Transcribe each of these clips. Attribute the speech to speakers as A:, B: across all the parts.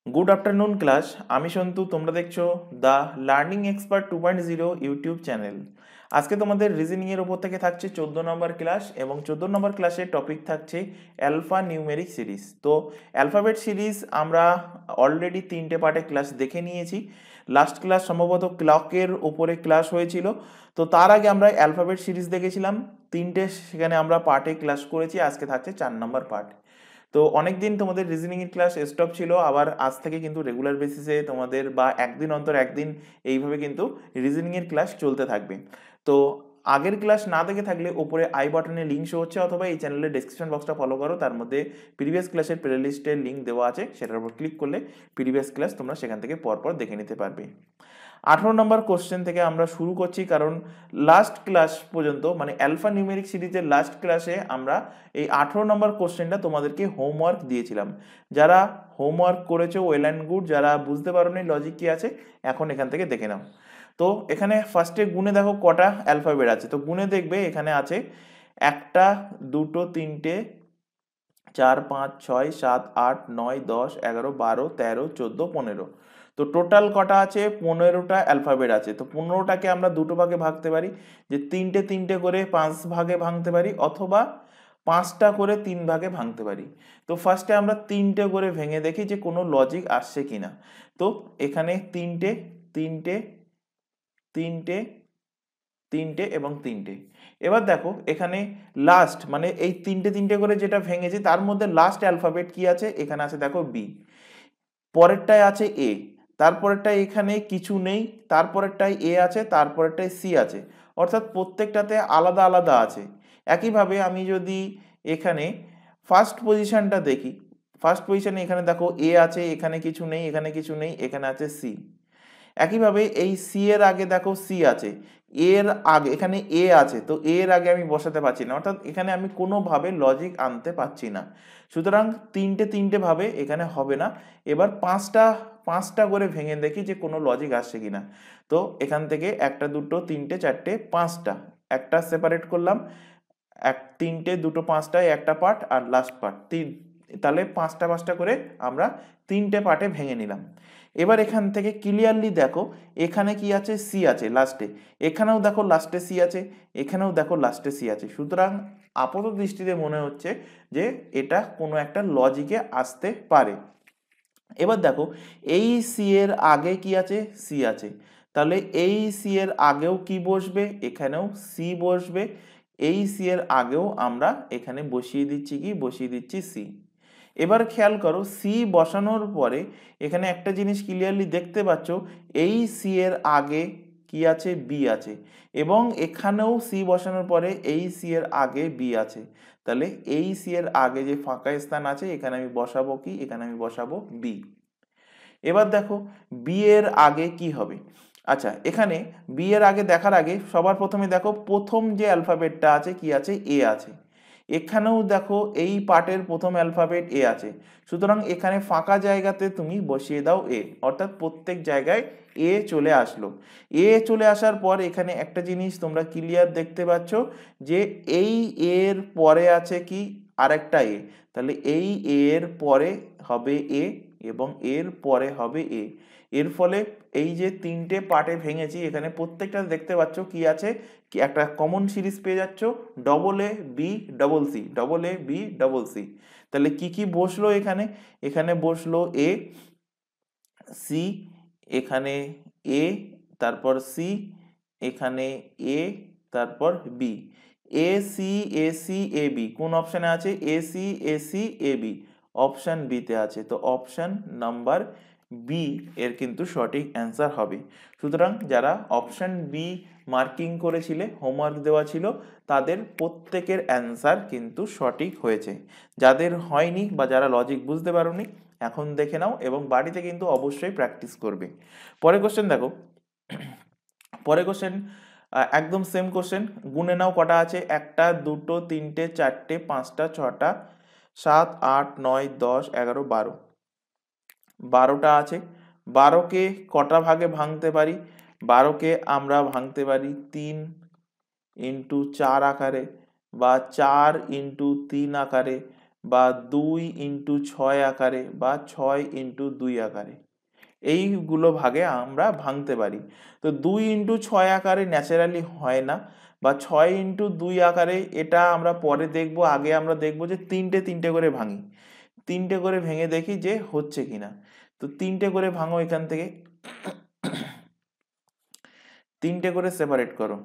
A: Good afternoon class. আমি সন্তু, তোমরা দেখছো the learning expert 2.0 YouTube channel. আজকে তোমাদের রিজনিংয়ের ওপর থেকে থাকছে 14 নম্বর ক্লাস, এবং 14 নম্বর ক্লাসের টপিক থাকছে অ্যালফা নিউমেরিক সিরিজ। তো অ্যালফাবেট সিরিজ আমরা অলরেডি 3টে পার্টে ক্লাস দেখে নিয়েছি। লাস্ট ক্লাস সম্ভবত ক্লকের ওপরে ক্লাস হয়েছিল। তো তার আগে আমরা অ্যালফাবেট সিরিজ দেখেছিলাম 3টে, সেখানে আমরা পার্টে ক্লাস করেছি। আজকে থাকছে 4 নম্বর পার্ট। তো অনেক দিন তোমাদের রিজনিং এর ক্লাস স্টপ ছিল, আবার আজ থেকে কিন্তু রেগুলার বেসিসে তোমাদের বা একদিন অন্তর একদিন এইভাবে কিন্তু রিজনিং এর ক্লাস চলতে থাকবে। তো আগের ক্লাস না দেখে থাকলে উপরে আই বাটনে লিঙ্ক শো হচ্ছে, অথবা এই চ্যানেলের ডেসক্রিপশন বক্সটা ফলো করো, তার মধ্যে প্রিভিয়াস ক্লাসের প্লে লিস্টের লিঙ্ক দেওয়া আছে, সেটার উপর ক্লিক করলে প্রিভিয়াস ক্লাস তোমরা সেখান থেকে পরপর দেখে নিতে পারবে। 18 নম্বর কোশ্চেন থেকে আমরা শুরু করছি, কারণ লাস্ট ক্লাস পর্যন্ত মানে অ্যালফা নিউমেরিক সিরিজের লাস্ট ক্লাসে আমরা এই 18 নম্বর কোশ্চেনটা তোমাদেরকে হোমওয়ার্ক দিয়েছিলাম। যারা হোমওয়ার্ক করেছো ওয়েল অ্যান্ড গুড, যারা বুঝতে পারোনি লজিক কি আছে এখন এখান থেকে দেখে নাও। তো এখানে ফার্স্টে গুণে দেখো কটা অ্যালফাবেট আছে, তো গুণে দেখবে এখানে আছে 1, 2, 3, 4, 5, 6, 7, 8, 9, 10, 11, 12, 13, 14, 15। তো টোটাল কটা আছে? 15টা অ্যালফাবেট আছে। তো 15টাকে আমরা দুটো ভাগে ভাগতে পারি, যে 3টে করে 5 ভাগে ভাঙতে পারি, অথবা 5টা করে 3 ভাগে ভাঙতে পারি। তো ফার্স্টে আমরা 3টে করে ভেঙে দেখি যে কোনো লজিক আসছে কিনা। তো এখানে 3টে, 3টে, 3টে, 3টে এবং 3টে। এবার দেখো এখানে লাস্ট মানে এই 3টে করে যেটা ভেঙেছি তার মধ্যে লাস্ট অ্যালফাবেট কি আছে? এখানে আছে দেখো বি, পরেরটায় আছে এ, তারপরেরটায় এখানে কিছু নেই, তারপরেরটায় এ আছে, তারপরেরটায় সি আছে, অর্থাৎ প্রত্যেকটাতে আলাদা আলাদা আছে। একইভাবে আমি যদি এখানে ফার্স্ট পজিশনটা দেখি, ফার্স্ট পজিশনে এখানে দেখো এ আছে, এখানে কিছু নেই, এখানে কিছু নেই, এখানে আছে সি। একইভাবে এই সি এর আগে দেখো সি আছে, এর আগে এখানে এ আছে, তো এর আগে আমি বসাতে পারছি না, অর্থাৎ এখানে আমি কোনোভাবে লজিক আনতে পারছি না। সুতরাং 3টে ভাবে এখানে হবে না। এবার পাঁচটা পাঁচটা করে ভেঙে দেখি যে কোনো লজিক আসছে কিনা। তো এখান থেকে 1, 2, 3, 4, 5টা, একটা সেপারেট করলাম, 3টে, 2, 5টায় একটা পার্ট আর লাস্ট পার্ট তিন, তাহলে 5টা করে আমরা 3টে পার্টে ভেঙে নিলাম। এবার এখান থেকে ক্লিয়ারলি দেখো এখানে কি আছে? সি আছে লাস্টে, এখানেও দেখো লাস্টে সি আছে, এখানেও দেখো লাস্টে সি আছে। সুতরাং আপাত দৃষ্টিতে মনে হচ্ছে যে এটা কোনো একটা লজিকে আসতে পারে। এবার দেখো এই সি এর আগে কি আছে? সি আছে, তাহলে এই সি এর আগেও কি বসবে? এখানেও সি বসবে। এই সি এর আগেও আমরা এখানে বসিয়ে দিচ্ছি কি? বসিয়ে দিচ্ছি সি। এবার খেয়াল করো সি বসানোর পরে এখানে একটা জিনিস ক্লিয়ারলি দেখতে পাচ্ছ, এই সি এর আগে কি আছে? বি আছে, এবং এখানেও সি বসানোর পরে এই সি এর আগে বি আছে। তাহলে এই সি এর আগে যে ফাঁকা স্থান আছে এখানে আমি বসাবো কি? এখানে আমি বসাবো বি। এবার দেখো বি এর আগে কি হবে? আচ্ছা, এখানে বি এর আগে দেখার আগে সবার প্রথমে দেখো প্রথম যে অ্যালফাবেটটা আছে কি আছে? এ আছে। এখানেও দেখো এই পার্টের প্রথম অ্যালফাবেট এ আছে, সুতরাং এখানে ফাঁকা জায়গাতে তুমি বসিয়ে দাও এ, অর্থাৎ প্রত্যেক জায়গায় এ চলে আসলো। এ চলে আসার পর এখানে একটা জিনিস তোমরা ক্লিয়ার দেখতে পাচ্ছ যে এই এর পরে আছে কি? আরেকটা এ, তাহলে এই এর পরে হবে এ এবং এর পরে হবে এ। এর ফলে এই যে 3টে পার্টে ভেঙেছি এখানে প্রত্যেকটা দেখতে পাচ্ছ কি আছে? কি একটা কমন সিরিজ পেয়ে যাচ্ছ, double A B double C, double A B double C. তাহলে কি কি বসলো এখানে? এখানে বসলো এ, সি, এখানে এ, তারপর সি, এখানে এ, তারপর B. A C, A C, A B কোন অপশানে আছে? A C, A C, A B option বিতে আছে। তো অপশান নাম্বার বি এর কিন্তু সঠিক অ্যান্সার হবে। সুতরাং যারা অপশান বি মার্কিং করেছিলে, হোমওয়ার্ক দেওয়া ছিল, তাদের প্রত্যেকের অ্যান্সার কিন্তু সঠিক হয়েছে। যাদের হয়নি বা যারা লজিক বুঝতে পারোনি এখন দেখে নাও, এবং বাড়িতে কিন্তু অবশ্যই প্র্যাকটিস করবে। পরের কোশ্চেন দেখো, পরের কোশ্চেন একদম সেম কোশ্চেন। গুনে নাও কটা আছে? 1, 2, 3, 4, 5, 6, 7, 8, 9, 10, 11, 12, 12টা আছে। 12কে কটা ভাগে ভাঙতে পারি? 12কে আমরা ভাঙতে পারি 3 × 4 আকারে, বা 4 × 3 আকারে, বা 2 ইন্টু 6 আকারে বা 6 ইন্টু 2 আকারে এইগুলো ভাগে আমরা ভাঙতে পারি। তো 2 ইন্টু 6 আকারে ন্যাচারালি হয় না, বা 6 ইন্টু 2 আকারে এটা আমরা পরে দেখব। আগে আমরা দেখব যে তিনটে তিনটে করে ভাঙি, তিনটে করে ভেঙে দেখি যে হচ্ছে কিনা। তো তিনটে করে ভাঙো, এখান থেকে তিনটে করে সেপারেট করো।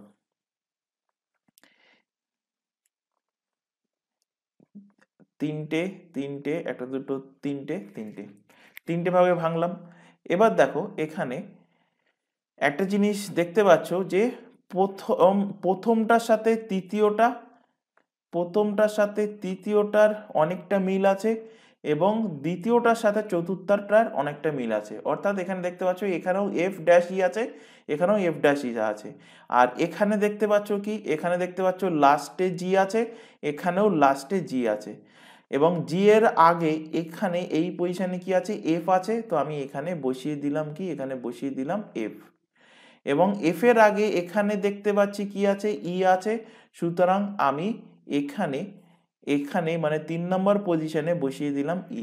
A: তিনটে তিনটে, একটা দুটো তিনটে তিনটে, তিনটে ভাগে ভাঙলাম। এবার দেখো এখানে একটা জিনিস দেখতে পাচ্ছ যে প্রথমটার সাথে তৃতীয়টা, প্রথমটার সাথে তৃতীয়টার অনেকটা মিল আছে এবং দ্বিতীয়টার সাথে চতুর্থটার অনেকটা মিল আছে। অর্থাৎ এখানে দেখতে পাচ্ছ এখানেও এফ ড্যাশ ই আছে, এখানেও এফ ড্যাশ ই আছে। আর এখানে দেখতে পাচ্ছ কি, এখানে দেখতে পাচ্ছ লাস্টে জি আছে, এখানেও লাস্টে জি আছে, এবং জি এর আগে এখানে এই পজিশনে কি আছে, এফ আছে। তো আমি এখানে বসিয়ে দিলাম কি, এখানে বসিয়ে দিলাম এফ। এবং এফ এর আগে এখানে দেখতে পাচ্ছি কি আছে, ই আছে। সুতরাং আমি এখানে এখানে মানে 3 নম্বর পজিশনে বসিয়ে দিলাম ই।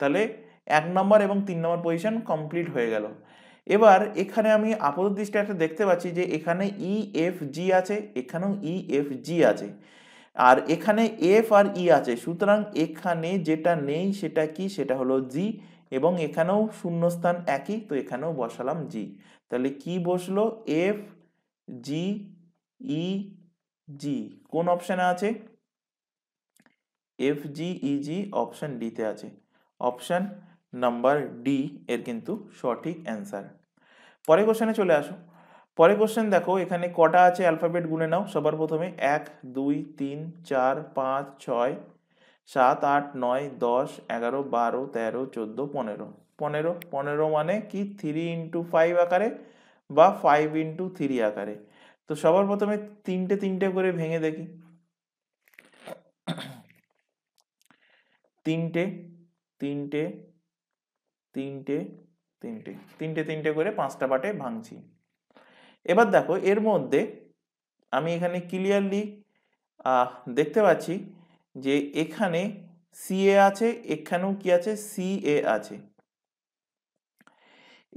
A: তাহলে 1 নম্বর এবং 3 নম্বর পজিশন কমপ্লিট হয়ে গেল। এবার এখানে আমি আপাতত দৃষ্টি একটা দেখতে পাচ্ছি যে এখানে ই এফ জি আছে, এখানেও ই এফ জি আছে, আর এখানে এফ আর ই আছে। সুতরাং এখানে যেটা নেই সেটা কি, সেটা হলো জি, এবং এখানেও শূন্যস্থান একই, তো এখানেও বসালাম জি। তাহলে কি বসলো, এফ জি ই জি। কোন অপশানে আছে, এফ জি ই জি অপশান ডিতে আছে। অপশান নাম্বার ডি এর কিন্তু সঠিক অ্যান্সার। পরের কোশ্চেনে চলে আসো। পরের কোশ্চেন দেখো এখানে কটা আছে অ্যালফাবেট গুনে নাও। সবার প্রথমে 1 2 3 4 5 6 7 8 9 10 11 12 13 14 15। 15 15 মানে কি 3 ইন্টু 5 আকারে বা 5 ইন্টু 3 আকারে। তো সবার প্রথমে তিনটে তিনটে করে ভেঙে দেখি। তিনটে তিনটে তিনটে তিনটে তিনটে তিনটে করে 5টা পার্টে ভাঙছি। এবার দেখো এর মধ্যে আমি এখানে ক্লিয়ারলি দেখতে পাচ্ছি যে এখানে সি এ আছে, এখানেও কি আছে, সি এ আছে,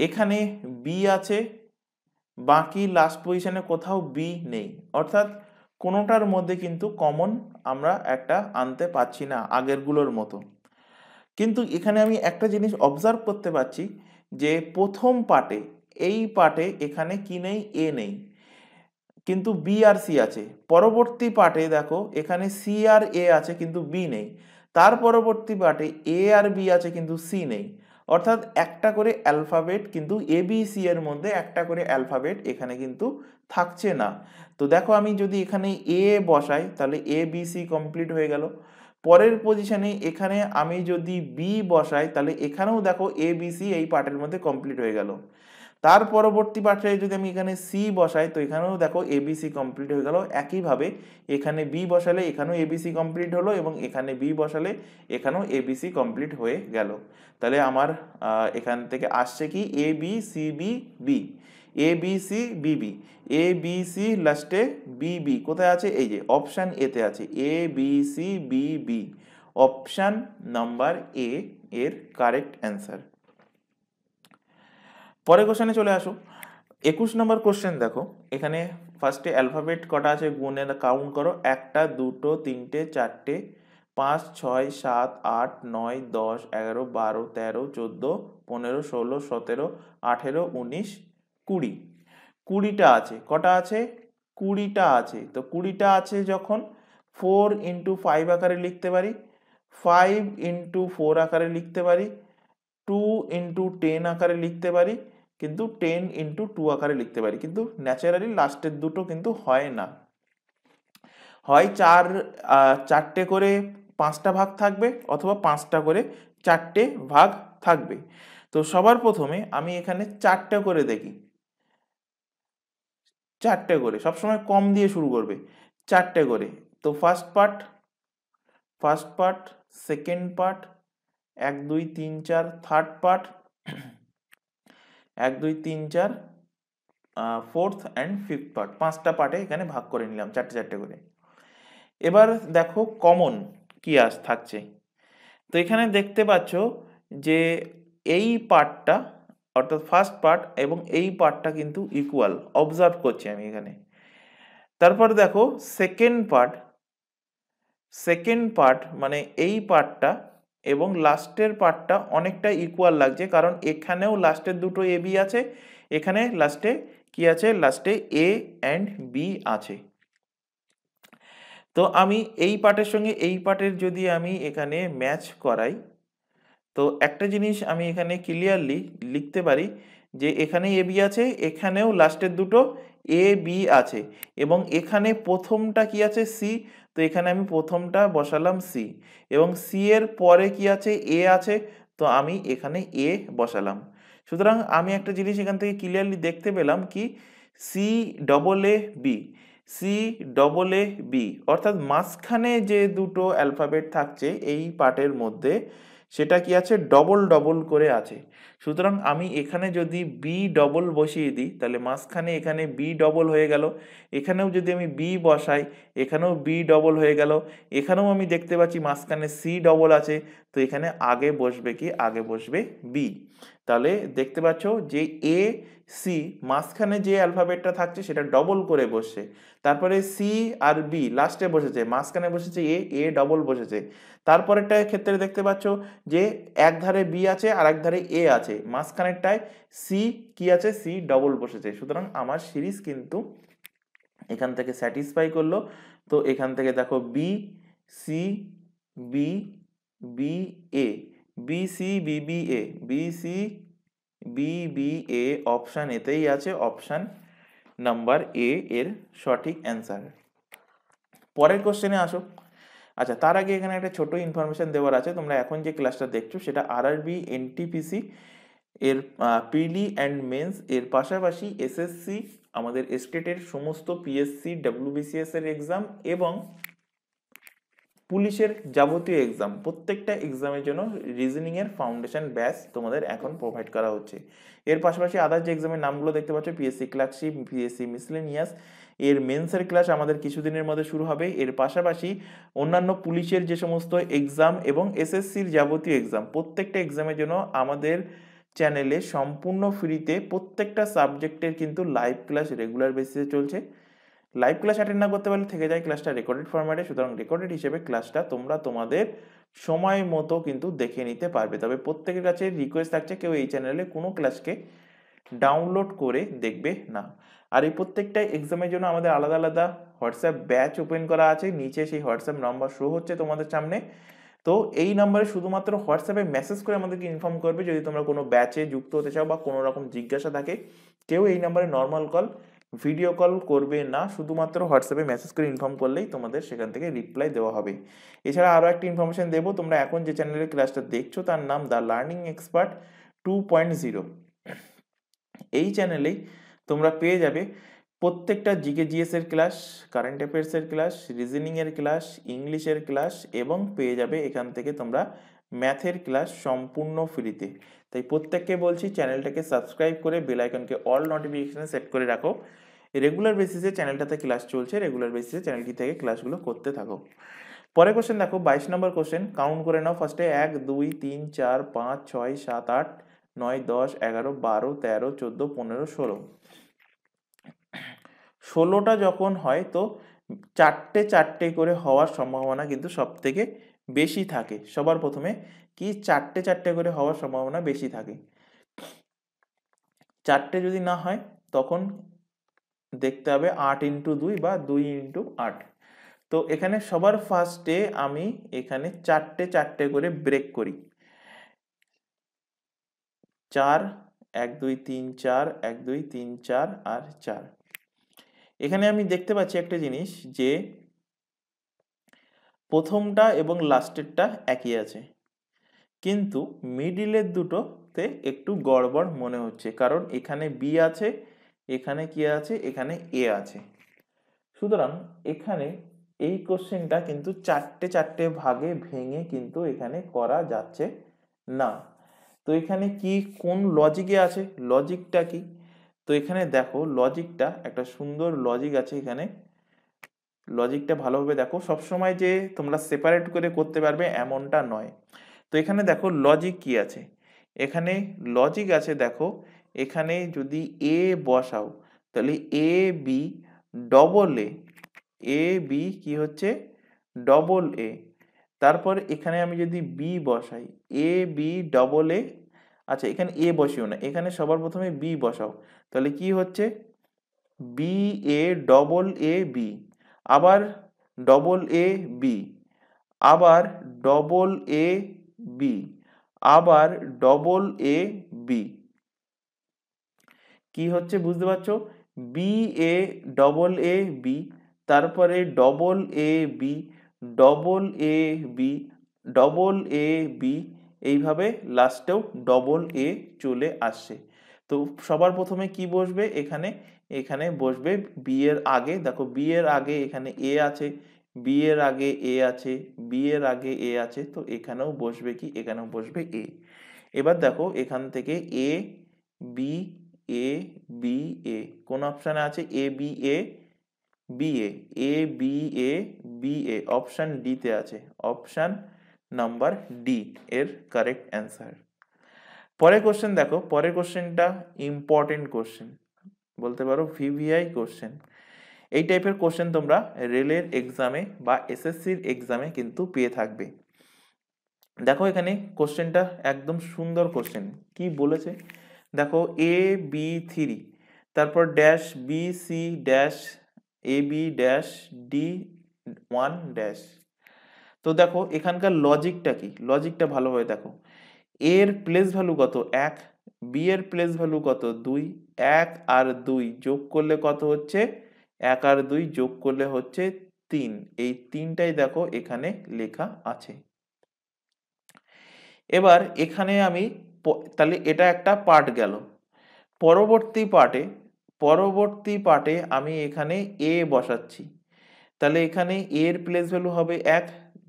A: এখানে বি আছে, বাকি লাস্ট পজিশনে কোথাও বি নেই। অর্থাৎ কোনোটার মধ্যে কিন্তু কমন আমরা একটা আনতে পারছি না আগেরগুলোর মতো। কিন্তু এখানে আমি একটা জিনিস অবজার্ভ করতে পারছি যে প্রথম পার্টে, এই পার্টে এখানে কি নেই, এ নেই, কিন্তু বি আর সি আছে। পরবর্তী পার্টে দেখো এখানে সি আর এ আছে কিন্তু বি নেই। তার পরবর্তী পার্টে এ আর বি আছে কিন্তু সি নেই। অর্থাৎ একটা করে অ্যালফাবেট কিন্তু এ বি সি এর মধ্যে একটা করে অ্যালফাবেট এখানে কিন্তু থাকছে না। তো দেখো আমি যদি এখানে এ বসাই তাহলে এ বি সি কমপ্লিট হয়ে গেল। পরের পজিশনে এখানে আমি যদি বি বসাই তাহলে এখানেও দেখো এ বি সি এই পার্টের মধ্যে কমপ্লিট হয়ে গেল। তার পরবর্তী পার্টে যদি আমি এখানে সি বসাই তো এখানেও দেখো এবিসি কমপ্লিট হয়ে গেল। একইভাবে এখানে বি বসালে এখানেও এবিসি কমপ্লিট হলো এবং এখানে বি বসালে এখানেও এবিসি কমপ্লিট হয়ে গেল। তাহলে আমার এখান থেকে আসছে কি A B C B B, A B C B B, A B C লাস্টে বি বি কোথায় আছে, এই যে অপশান এতে আছে, A B C B B. Option number A এর কারেক্ট অ্যান্সার। পরের কোশ্চেনে চলে আসো। 21 নম্বর কোশ্চেন দেখো এখানে ফার্স্টে অ্যালফাবেট কটা আছে গুনে কাউন্ট করো। 1টা 2টো 3টে 4টে 5 6 7 8 9 10 11 12 13 14 15 16 17 18 19 20। 20টা আছে, কটা আছে, 20টা আছে। তো 20টা আছে যখন 4 ইন্টু 5 আকারে লিখতে পারি, 5 ইন্টু 4 আকারে লিখতে পারি, 2 ইন্টু 10 আকারে লিখতে পারি, কিন্তু 10 ইন্টু 2 আকারে লিখতে পারি। কিন্তু ন্যাচারালি লাস্টের দুটো কিন্তু হয় না। হয় চারটে করে 5টা ভাগ থাকবে অথবা 5টা করে 4টে ভাগ থাকবে। তো সবার প্রথমে আমি এখানে 4টে করে দেখি, 4টে করে, সবসময় কম দিয়ে শুরু করবে, 4টে করে। তো first part, second part, 1 2 3 4 third part, 1 2 3 4 fourth and fifth part, 5টা পার্টে এখানে ভাগ করে নিলাম 4টে 4টে করে। এবার দেখো কমন কি থাকছে। তো এখানে দেখতে পাচ্ছ যে এই পার্টটা অর্থাৎ ফার্স্ট পার্ট এবং এই পার্টটা কিন্তু ইকুয়াল, অবজার্ভ করছি আমি এখানে। তারপর দেখো সেকেন্ড পার্ট মানে এই পার্টটা এবং লাস্টের পার্টটা অনেকটা ইকুয়াল লাগছে, কারণ এখানেও লাস্টের দুটো এ বি আছে, এখানে লাস্টে কি আছে, লাস্টে এ অ্যান্ড বি আছে। তো আমি এই পার্টের সঙ্গে এই পার্টের যদি আমি এখানে ম্যাচ করাই, তো একটা জিনিস আমি এখানে ক্লিয়ারলি লিখতে পারি যে এখানে এ বি আছে, এখানেও লাস্টের দুটো এ বি আছে, এবং এখানে প্রথমটা কি আছে, সি। তো এখানে আমি প্রথমটা বসালাম সি, এবং সি এর পরে কি আছে, এ আছে, তো আমি এখানে এ বসালাম। সুতরাং আমি একটা জিনিস এখান থেকে ক্লিয়ারলি দেখতে পেলাম কি, C double A B, C double A B, অর্থাৎ মাঝখানে যে দুটো অ্যালফাবেট থাকছে এই পার্টের মধ্যে সেটা কি আছে, ডবল ডবল করে আছে। সুতরাং আমি এখানে যদি বি ডবল বসিয়ে দিই তাহলে মাঝখানে এখানে বি ডবল হয়ে গেল, এখানেও যদি আমি বি বসাই এখানেও বি ডবল হয়ে গেল, এখানেও আমি দেখতে পাচ্ছি মাঝখানে সি ডবল আছে, তো এখানে আগে বসবে কি, আগে বসবে বি। তাহলে দেখতে পাচ্ছ যে এ সি মাঝখানে যে অ্যালফাবেটটা থাকছে সেটা ডবল করে বসছে, তারপরে সি আর বি লাস্টে বসেছে, মাঝখানে বসেছে এ, এ ডবল বসেছে। তারপরেরটার ক্ষেত্রে দেখতে পাচ্ছ যে এক ধারে বি আছে আর এক ধারে এ আছে, মাঝখানেরটায় সি কি আছে, সি ডবল বসেছে। সুতরাং আমার সিরিজ কিন্তু এখান থেকে স্যাটিসফাই করলো। তো এখান থেকে দেখো B C B B A, B C B B A, B C B B A, option এতেই আছে, অপশান নাম্বার এ এর সঠিক অ্যান্সার। পরের কোশ্চেনে আসো। আচ্ছা, তার আগে এখানে একটা ছোট ইনফরমেশন দেওয়ার আছে। তোমরা এখন যে ক্লাসটা দেখছো সেটা আরআরবি এনটিপিসি এর পিডি অ্যান্ড মেন্স এর পাশাপাশি এসএসসি আমাদের স্টেটের সমস্ত পিএসসি ডাব্লিউবিসিএস এর এক্সাম এবং পুলিশের যাবতীয় এক্সাম, প্রত্যেকটা এক্সামের জন্য রিজনিং এর ফাউন্ডেশন ব্যাচ তোমাদের এখন প্রোভাইড করা হচ্ছে। এর পাশাপাশি আদার যে এক্সামের নামগুলো দেখতে পাচ্ছ, পিএসসি ক্লার্কশিপ, পিএসসি মিসলেনিয়াস, এর মেন্সের ক্লাস আমাদের কিছুদিনের মধ্যে শুরু হবে। এর পাশাপাশি অন্যান্য পুলিশের যে সমস্ত এক্সাম এবং এসএসসির যাবতীয় এক্সাম, প্রত্যেকটা এক্সামের জন্য আমাদের চ্যানেলে সম্পূর্ণ ফ্রিতে প্রত্যেকটা সাবজেক্টের কিন্তু লাইভ ক্লাস রেগুলার বেসিসে চলছে। লাইভ ক্লাস অ্যাটেন্ড না করতে পারলে থেকে যায় ক্লাসটা রেকর্ডেড ফরম্যাটে, সুতরাং রেকর্ডেড হিসেবে ক্লাসটা তোমরা তোমাদের সময় মতো কিন্তু দেখে নিতে পারবে। তবে প্রত্যেকের কাছে রিকোয়েস্ট থাকছে কেউ এই চ্যানেলে কোনো ক্লাসকে ডাউনলোড করে দেখবে না। আর এই প্রত্যেকটা এক্সামের জন্য আমাদের আলাদা আলাদা হোয়াটসঅ্যাপ ব্যাচ ওপেন করা আছে, নিচে সেই হোয়াটসঅ্যাপ নাম্বার শো হচ্ছে তোমাদের সামনে। তো এই নাম্বারে শুধুমাত্র হোয়াটসঅ্যাপে মেসেজ করে আমাদেরকে ইনফর্ম করবে যদি তোমরা কোনো ব্যাচে যুক্ত হতে চাও বা কোনো রকম জিজ্ঞাসা থাকে। কেউ এই নাম্বারে নর্মাল কল, ভিডিও কল করবে না, শুধুমাত্র হোয়াটসঅ্যাপে মেসেজ করে ইনফর্ম করলেই তোমাদের সেখান থেকে রিপ্লাই দেওয়া হবে। এছাড়া আরও একটা ইনফরমেশন দেবো, তোমরা এখন যে চ্যানেলের ক্লাসটা দেখছো তার নাম দ্য লার্নিং এক্সপার্ট 2.0। এই চ্যানেলেই তোমরা পেয়ে যাবে প্রত্যেকটা জিকে জিএস এর ক্লাস, কারেন্ট অ্যাফেয়ার্সের ক্লাস, রিজনিংয়ের ক্লাস, ইংলিশের ক্লাস, এবং পেয়ে যাবে এখান থেকে তোমরা ম্যাথের ক্লাস সম্পূর্ণ ফ্রিতে। তাই প্রত্যেককে বলছি চ্যানেলটাকে সাবস্ক্রাইব করে বেল আইকনকে অল নোটিফিকেশনে সেট করে রাখো। রেগুলার বেসিসে চ্যানেলটাতে ক্লাস চলছে, রেগুলার বেসিসে চ্যানেলটি থেকে ক্লাসগুলো করতে থাকো। পরের কোশ্চেন দেখো, 22 নম্বর কোশ্চেন, কাউন্ট করে নাও ফার্স্টে 1 2 3 4 5 6 7 8 9 10 11 12 13 14 15 16। 16টা যখন হয় তো চারটে চারটে করে হওয়ার সম্ভাবনা কিন্তু সব থেকে বেশি থাকে। সবার প্রথমে কি, চারটে চারটে করে হওয়ার সম্ভাবনা বেশি থাকে। চারটে যদি না হয় তখন দেখতে হবে 8 ইন্টু 2 বা 2 ইন্টু 8। তো এখানে সবার ফার্স্টে আমি এখানে চারটে চারটে করে ব্রেক করি। 4 1 2 3 4 1 2 3 4 আর 4। এখানে আমি দেখতে পাচ্ছি একটা জিনিস যে প্রথমটা এবং লাস্টেরটা একই আছে, কিন্তু মিডিলের দুটোতে একটু গড়বড় মনে হচ্ছে, কারণ এখানে বি আছে, এখানে কি আছে, এখানে এ আছে। সুতরাং এখানে এই কোশ্চেনটা কিন্তু চারটে চারটে ভাগে ভেঙে কিন্তু এখানে করা যাচ্ছে না। তো এখানে কি, কোন লজিকে আছে, লজিকটা কি? তো এখানে দেখো লজিকটা, একটা সুন্দর লজিক আছে এখানে। লজিকটা ভালোভাবে দেখো, সবসময় যে তোমরা সেপারেট করে করতে পারবে এমনটা নয়। তো এখানে দেখো লজিক কি আছে, এখানে লজিক আছে দেখো, এখানে যদি এ বসাও তাহলে এ বি ডবল এ বি কি হচ্ছে ডবল এ, তারপর এখানে আমি যদি বি বসাই এ বি ডবল এ, আচ্ছা এখানে এ বসিও না, এখানে সবার প্রথমে বি বসাও, তাহলে কি হচ্ছে B A double A B, আবার ডবল এ বি, আবার ডবল এ বি, আবার ডবল এ বি, কি হচ্ছে বুঝতে পারছো, B A double A B, তারপরে double A B, double A B, double A B, এইভাবে লাস্টেও ডবল এ চলে আসছে। তো সবার প্রথমে কি বসবে এখানে, এখানে বসবে বি এর আগে, দেখো বি এর আগে এখানে এ আছে, বি এর আগে এ আছে, বি এর আগে এ আছে, তো এখানেও বসবে কি, এখানেও বসবে এ। এবার দেখো এখান থেকে এ বি এ বি এ কোন অপশানে আছে, A B A B A B A B A option D তে আছে, অপশান নাম্বার ডি এর কারেক্ট অ্যান্সার। পরের কোশ্চেন দেখো, পরের কোশ্চেনটা ইম্পর্টেন্ট কোশ্চেন, বলতে পারো ভিভিআই কোশ্চেন। এই টাইপের কোশ্চেন তোমরা রেলের এক্সামে বা এসএসসির এক্সামে কিন্তু পেয়ে থাকবে। দেখো এখানে কোশ্চেনটা একদম সুন্দর কোশ্চেন, কি বলেছে দেখো, এ বি থ্রি, তারপর dash B C dash A B dash D one dash. তো দেখো এখানকার লজিকটা কি, লজিকটা ভালোভাবে দেখো, এর প্লেস ভ্যালু কত 1, বি এর প্লেস ভ্যালু কত 2, 1 আর 2 যোগ করলে কত হচ্ছে, 1 আর 2 যোগ করলে হচ্ছে 3, এই তিনটাই দেখো এখানে লেখা আছে। এবার এখানে আমি তাহলে এটা একটা পার্ট গেল, পরবর্তী পার্টে আমি এখানে এ বসাচ্ছি, তাহলে এখানে এ এর প্লেস ভ্যালু হবে 1,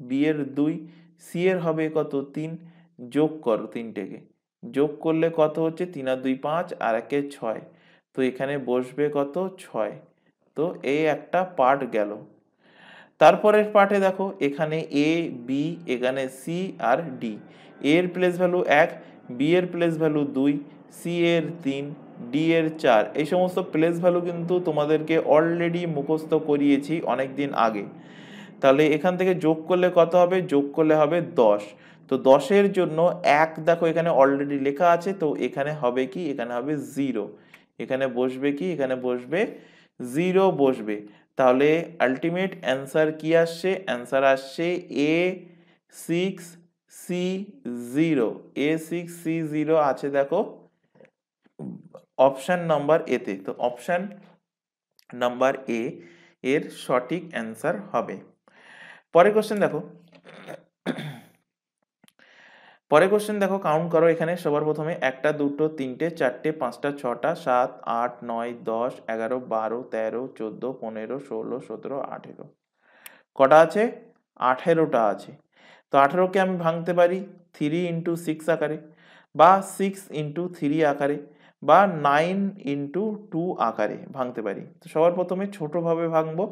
A: বি এর 2, সি এর হবে কত 3, যোগ করো তিনটেকে, যোগ করলে কত হচ্ছে 3 আর 2 5 আর 1 6, তো এখানে বসবে কত 6, তো এই একটা পার্ট গেল। তারপরের পার্টে দেখো এখানে এ বি, এখানে সি আর ডি, এর প্লেস ভ্যালু 1, বি এর প্লেস ভ্যালু 2, সি এর 3, ডি এর 4, এই সমস্ত প্লেস ভ্যালু কিন্তু তোমাদেরকে অলরেডি মুখস্থ করিয়েছি অনেক দিন আগে। তাহলে এখান থেকে যোগ করলে কত হবে, যোগ করলে হবে 10, তো 10-এর জন্য 1 দেখো এখানে অলরেডি লেখা আছে, তো এখানে হবে কি, এখানে হবে 0, এখানে বসবে কি, এখানে বসবে 0 বসবে। তাহলে আলটিমেট অ্যান্সার কি আসছে, অ্যান্সার আসছে A6C0, A6C0 আছে দেখো অপশন নাম্বার এ তে, তো অপশন নাম্বার এ এর সঠিক অ্যান্সার হবে। পরের কোশ্চেন দেখো, পরের কোশ্চেন দেখো, কাউন্ট করো এখানে সবার প্রথমে 1টা 2টো 3টে 4টে 5টা 6টা 7 8 9 10 11 12 13 14 15 16 17 18, কটা আছে 18টা আছে। তো 18কে আমি ভাঙতে পারি 3 ইন্টু 6 আকারে, বা 6 ইন্টু 3 আকারে, বা 9 ইন্টু 2 আকারে ভাঙতে পারি। তো সবার প্রথমে ছোটভাবে ভাঙবো,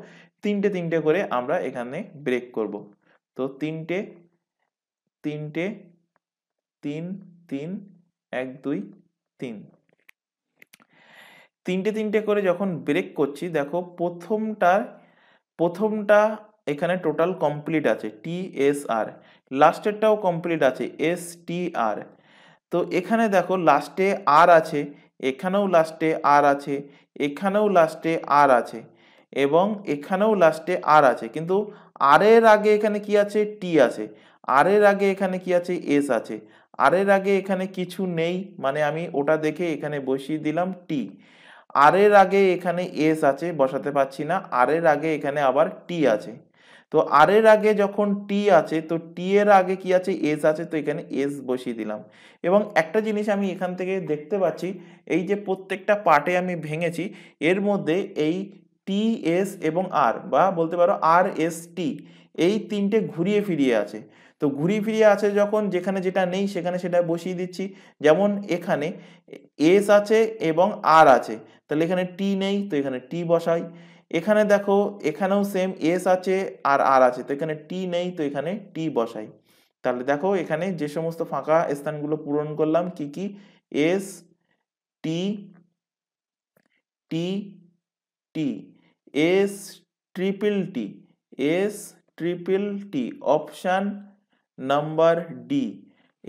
A: তিনটে তিনটে করে আমরা এখানে ব্রেক করব। তো তিনটে 3 3 1 2 3, তিনটে তিনটে করে যখন ব্রেক করছি দেখো প্রথমটা এখানে টোটাল কমপ্লিট আছে TSR, লাস্টেরটাও কমপ্লিট আছে STR। তো এখানে দেখো লাস্টে আর আছে, এখানেও লাস্টে আর আছে, এখানেও লাস্টে আর আছে, এবং এখানেও লাস্টে আর আছে, কিন্তু আর এর আগে এখানে কি আছে, টি আছে, আর এর আগে এখানে কি আছে, এস আছে, আর এর আগে এখানে কিছু নেই, মানে আমি ওটা দেখে এখানে বসিয়ে দিলাম টি। আর এর আগে এখানে এস আছে, বসাতে পারছি না, আর এর আগে এখানে আবার টি আছে। তো আর এর আগে যখন টি আছে, তো টি এর আগে কি আছে, এস আছে, তো এখানে এস বসিয়ে দিলাম। এবং একটা জিনিস আমি এখান থেকে দেখতে পাচ্ছি, এই যে প্রত্যেকটা পার্টে আমি ভেঙেছি, এর মধ্যে এই টি এস এবং আর, বা বলতে পারো আর এস টি, এই তিনটে ঘুরিয়ে ফিরিয়ে আছে। তো ঘুরিয়ে ফিরিয়ে আছে যখন, যেখানে যেটা নেই সেখানে সেটা বসিয়ে দিচ্ছি। যেমন এখানে এস আছে এবং আর আছে, তাহলে এখানে টি নেই, তো এখানে টি বসাই। এখানে দেখো এখানেও সেম এস আছে আর আর আছে, তো এখানে টি নেই, তো এখানে টি বসাই। তাহলে দেখো এখানে যে সমস্ত ফাঁকা স্থানগুলো পূরণ করলাম কি কি, S T T T, S triple T, S triple T, option number D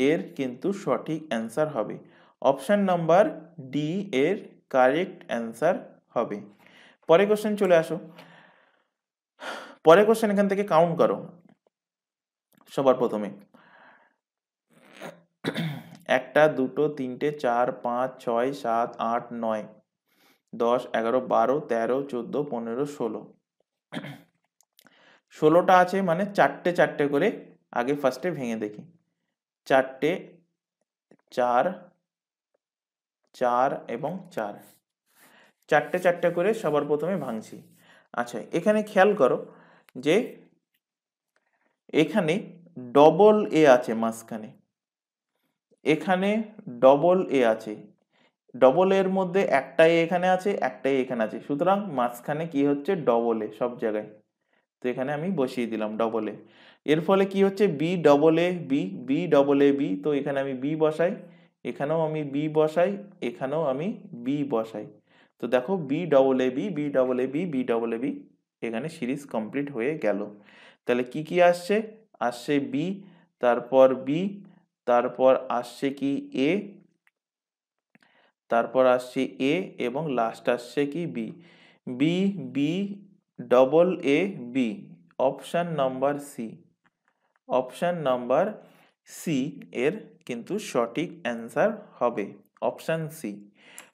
A: এর কিন্তু সঠিক অ্যান্সার হবে। অপশান নাম্বার ডি এর কারেক্ট অ্যান্সার হবে। পরের কোশ্চেন চলে আসো। পরের কোশ্চেন এখান থেকে কাউন্ট করো সবার প্রথমে। 1 2 3 4 5 6 7 8 9 10 11 12 13 14 15 16, 16টা আছে মানে চারটে চারটে করে আগে ফার্স্টে ভেঙে দেখি। চারটে, 4 4 এবং 4, চারটে চারটে করে সবার প্রথমে ভাঙছি। আচ্ছা এখানে খেয়াল করো যে এখানে ডবল এ আছে মাঝখানে, এখানে ডবল এ আছে, ডবল এর মধ্যে একটাই এখানে আছে একটাই এখানে আছে, সুতরাং মাঝখানে কি হচ্ছে ডবল এ সব জায়গায়। তো এখানে আমি বসিয়ে দিলাম ডবল এ। এর ফলে কি হচ্ছে B double A B, B double A B, তো এখানে আমি বি বসাই, এখানেও আমি বি বসাই, এখানেও আমি বি বসাই। তো দেখো B double A B, B double A B, B double A B, এখানে সিরিজ কমপ্লিট হয়ে গেল। তাহলে কি কি আসছে, আসছে বি, তারপর বি, তারপর আসছে কি এ, তারপর আসছে এ এবং লাস্ট আসছে কি B, B B double A B, option number C, option number C এর কিন্তু সঠিক অ্যান্সার হবে অপশান সি।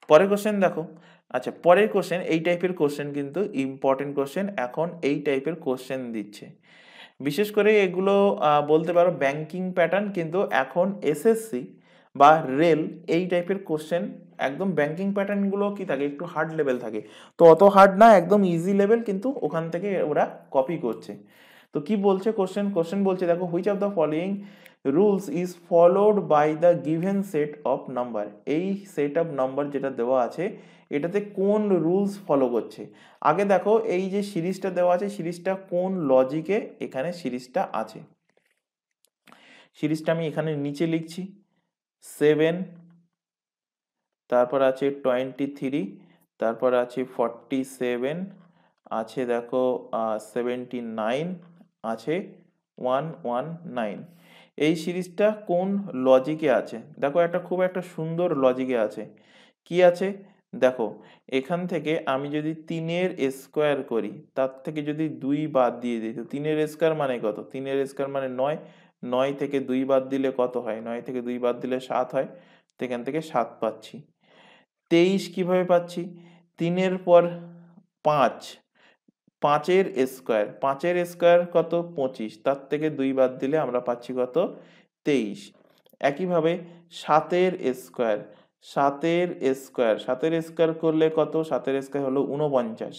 A: পরের কোশ্চেন দেখো। আচ্ছা পরের কোশ্চেন এই টাইপের কোশ্চেন কিন্তু ইম্পর্টেন্ট কোশ্চেন, এখন এই টাইপের কোশ্চেন দিচ্ছে বিশেষ করে এগুলো বলতে পারো ব্যাংকিং প্যাটার্ন, কিন্তু এখন এসএসসি বা রেল এই টাইপের কোশ্চেন একদম ব্যাংকিং প্যাটার্নগুলো কি থাকে একটু হার্ড লেভেল থাকে, তো অত হার্ড না একদম ইজি লেভেল, কিন্তু ওখান থেকে ওরা কপি করছে। তো কি বলছে কোশ্চেন, কোশ্চেন বলছে দেখো which of the following rules is followed by the given set of number, এই সেট অফ নাম্বার যেটা দেওয়া আছে এটাতে কোন রুলস ফলো করছে। আগে দেখো এই যে সিরিজটা দেওয়া আছে সিরিজটা কোন লজিকে এখানে সিরিজটা আছে, সিরিজটা আমি এখানে নিচে লিখছি 7, তারপর আছে 23, তারপর আছে 47, আছে দেখো 79, আছে 119, এই সিরিজটা কোন লজিকে আছে। দেখো একটা খুব একটা সুন্দর লজিকে আছে, কি আছে দেখো এখান থেকে আমি যদি 3-এর স্কোয়ার করি তার থেকে যদি 2 বাদ দিয়ে দিই, তো 3-এর স্কোয়ার মানে কত, 3-এর স্কোয়ার মানে 9, 9 থেকে 2 বাদ দিলে কত হয়, 9 থেকে 2 বাদ দিলে 7 হয়, তো এখান থেকে 7 পাচ্ছি। 23 কিভাবে পাচ্ছি, 3-এর পর 5, 5-এর স্কোয়ার, 5-এর স্কোয়ার কত 25, তার থেকে 2 বাদ দিলে আমরা পাচ্ছি কত 23। একইভাবে 7-এর স্কোয়ার, 7-এর স্কোয়ার, 7-এর স্কোয়ার করলে কত, 7-এর স্কোয়ার হলো 49,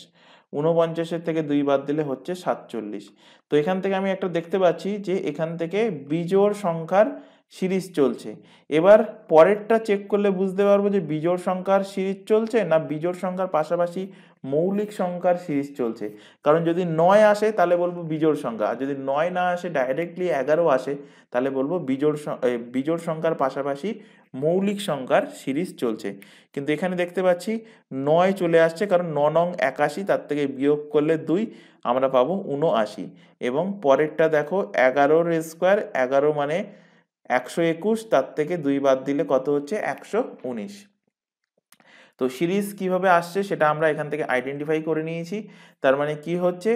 A: 49-এর থেকে 2 বাদ দিলে হচ্ছে 47। তো এখান থেকে আমি একটা দেখতে পাচ্ছি যে এখান থেকে বিজোড় সংখ্যার সিরিজ চলছে। এবার পরেরটা চেক করলে বুঝতে পারবো যে বিজোড় সংখ্যার সিরিজ চলছে না বিজোড় সংখ্যার পাশাপাশি মৌলিক সংখ্যার সিরিজ চলছে। কারণ যদি 9 আসে তাহলে বলবো বিজোড় সংখ্যা, আর যদি 9 না আসে ডাইরেক্টলি 11 আসে তাহলে বলবো বিজোড় সংখ্যার পাশাপাশি মৌলিক সংখ্যার সিরিজ চলছে। কিন্তু এখানে দেখতে পাচ্ছি 9 চলে আসছে, কারণ 9 নং 81, তার থেকে বিয়োগ করলে 2 আমরা পাবো 79, এবং পরেরটা দেখো 11-এর স্কোয়ার, 11 মানে 121, তার থেকে 2 বাদ দিলে কত হচ্ছে 119। তো সিরিজ কিভাবে আসছে সেটা আমরা এখান থেকে আইডেন্টিফাই করে নিয়েছি। তার মানে কি হচ্ছে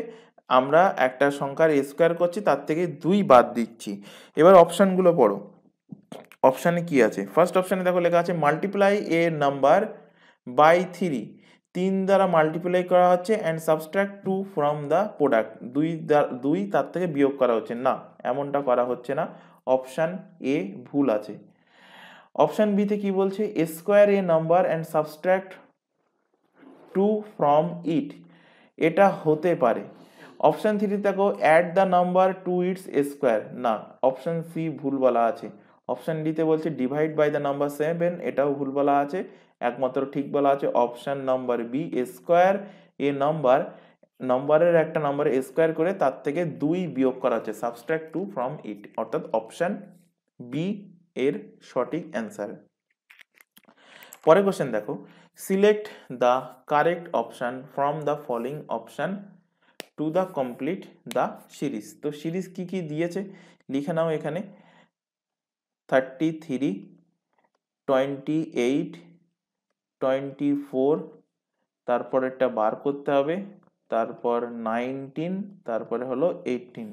A: আমরা একটা সংখ্যার স্কোয়ার করছি তার থেকে 2 বাদ দিচ্ছি। এবার অপশানগুলো পড়ো, অপশানে কি আছে। ফার্স্ট অপশানে দেখো লেখা আছে মাল্টিপ্লাই এ নাম্বার বাই 3, 3 দ্বারা মাল্টিপ্লাই করা হচ্ছে and subtract 2 from the product, 2 তার থেকে বিয়োগ করা হচ্ছে না, এমনটা করা হচ্ছে না, অপশান এ ভুল আছে। অপশান বিতে কি বলছে, square a number and subtract 2 from it, এটা হতে পারে। অপশান 3 দেখো add the number to its square, না, অপশান সি ভুল বলা আছে। অপশান ডিতে বলছে ডিভাইড বাই দ্য নাম্বার 7, এটাও ভুল বলা আছে। একমাত্র ঠিক বলা আছে option number B, square a number নম্বরের একটা নম্বরে স্কোয়ার করে তার থেকে 2 বিয়োগ করা হচ্ছে, সাবস্ট্রাক্ট 2 ফ্রম ইট, অর্থাৎ অপশন বি এর সঠিক অ্যান্সার। পরের কোশ্চেন দেখো, select the correct option from the following option to the complete the series. তো সিরিজ কি কি দিয়েছে লিখে নাও এখানে, 33, 28, 24, তারপর একটা বার করতে হবে, তারপর 19, তারপরে হলো 18।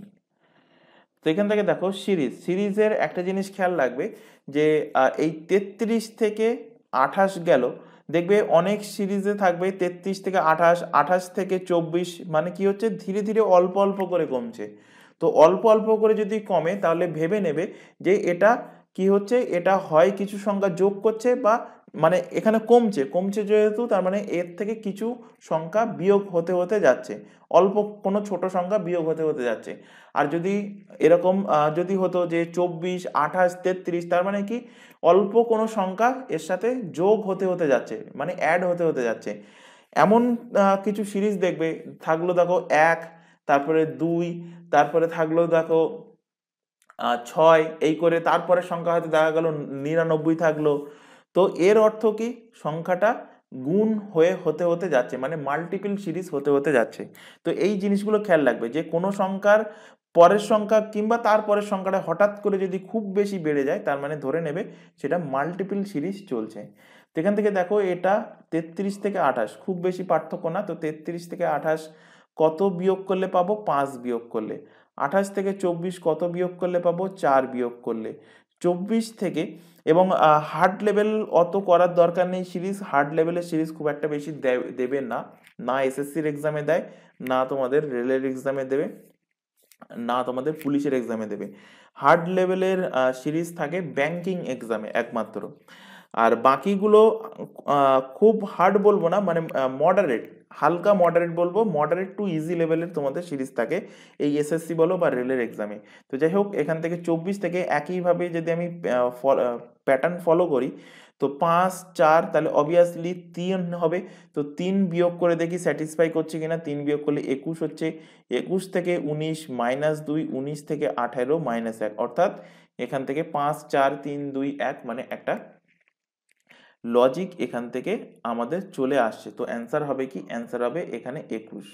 A: তো এখান থেকে দেখো সিরিজের একটা জিনিস খেয়াল রাখবে যে এই 33 থেকে 28 গেল, দেখবে অনেক সিরিজে থাকবে 33 থেকে 28, 28 থেকে 24, মানে কি হচ্ছে ধীরে ধীরে অল্প অল্প করে কমছে। তো অল্প অল্প করে যদি কমে তাহলে ভেবে নেবে যে এটা কি হচ্ছে, এটা হয় কিছু সংখ্যা যোগ করছে বা মানে এখানে কমছে কমছে যেহেতু তার মানে এর থেকে কিছু সংখ্যা বিয়োগ হতে হতে যাচ্ছে, অল্প কোনো ছোট সংখ্যা বিয়োগ হতে হতে যাচ্ছে। আর যদি এরকম যদি হতো যে 24, 28, 33, তার মানে কি অল্প কোনো সংখ্যা এর সাথে যোগ হতে হতে যাচ্ছে, মানে অ্যাড হতে হতে যাচ্ছে। এমন কিছু সিরিজ দেখবে থাকলো দেখো 1, তারপরে 2, তারপরে থাকলো দেখো 6, এই করে তারপরে সংখ্যা হয়তো দেখা গেল 99 থাকলো। তো এর অর্থ কি সংখ্যাটা গুণ হয়ে হতে হতে যাচ্ছে, মানে মাল্টিপল সিরিজ হতে হতে যাচ্ছে। তো এই জিনিসগুলো খেয়াল রাখবে যে কোনো সংখ্যার পরের সংখ্যা কিংবা তারপরের সংখ্যাটা হঠাৎ করে যদি খুব বেশি বেড়ে যায় তার মানে ধরে নেবে সেটা মাল্টিপল সিরিজ চলছে। তো এখান থেকে দেখো এটা 33 থেকে 28 খুব বেশি পার্থক্য না, তো 33 থেকে 28 কত বিয়োগ করলে পাবো, 5 বিয়োগ করলে। 28 থেকে 24 কত বিয়োগ করলে পাবো, 4 বিয়োগ করলে। 24 থেকে, এবং হার্ড লেভেল অত করার দরকার নেই, সিরিজ হার্ড লেভেলের সিরিজ খুব একটা বেশি দেবে না, না এসএসসির এক্সামে দেয়, না তোমাদের রেলের এক্সামে দেবে, না তোমাদের পুলিশের এক্সামে দেবে। হার্ড লেভেলের সিরিজ থাকে ব্যাংকিং এক্সামে একমাত্র। আর বাকিগুলো খুব হার্ড বলবো না, মানে মডারেট, হালকা মডারেট বলবো, মডারেট টু ইজি লেভেলের তোমাদের সিরিজ থাকে এই এসএসসি বলো বা রেলের এক্সামে। তো যাই হোক এখান থেকে 24 থেকে একইভাবে যদি আমি প্যাটার্ন ফলো করি, তো 5, 4, তাহলে অবভিয়াসলি 3 হবে। তো 3 বিয়োগ করে দেখি স্যাটিসফাই করছে কিনা, 3 বিয়োগ করলে 21 হচ্ছে। 21 থেকে 19 -2, 19 থেকে 18 -1, অর্থাৎ এখান থেকে 5, 4, 3, 2, 1, মানে একটা লজিক এখান থেকে আমাদের চলে আসছে। তো অ্যান্সার হবে কি, অ্যান্সার হবে এখানে 21,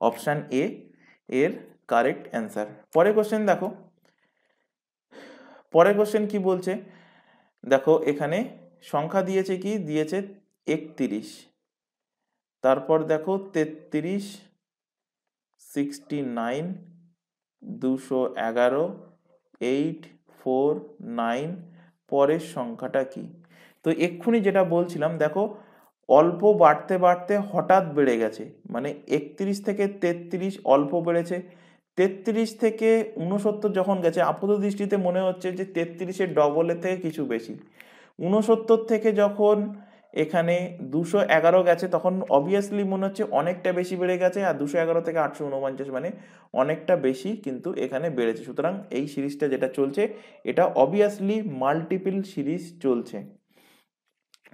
A: অপশন এ এর কারেক্ট অ্যান্সার। পরের কোশ্চেন দেখো, পরের কোশ্চেন কি বলছে দেখো, এখানে সংখ্যা দিয়েছে কি, দিয়েছে 31, তারপর দেখো 33, 69, 211, 8, 4, 9, পরের সংখ্যাটা কি। তো এক্ষুনি যেটা বলছিলাম দেখো, অল্প বাড়তে বাড়তে হঠাৎ বেড়ে গেছে, মানে 31 থেকে 33 অল্প বেড়েছে, 33 থেকে 69 যখন গেছে আপাত দৃষ্টিতে মনে হচ্ছে যে 33-এর ডবলের থেকে কিছু বেশি। 69 থেকে যখন এখানে 211 গেছে তখন অবভিয়াসলি মনে হচ্ছে অনেকটা বেশি বেড়ে গেছে, আর 211 থেকে 849 মানে অনেকটা বেশি কিন্তু এখানে বেড়েছে। সুতরাং এই সিরিজটা যেটা চলছে এটা অবভিয়াসলি মাল্টিপল সিরিজ চলছে।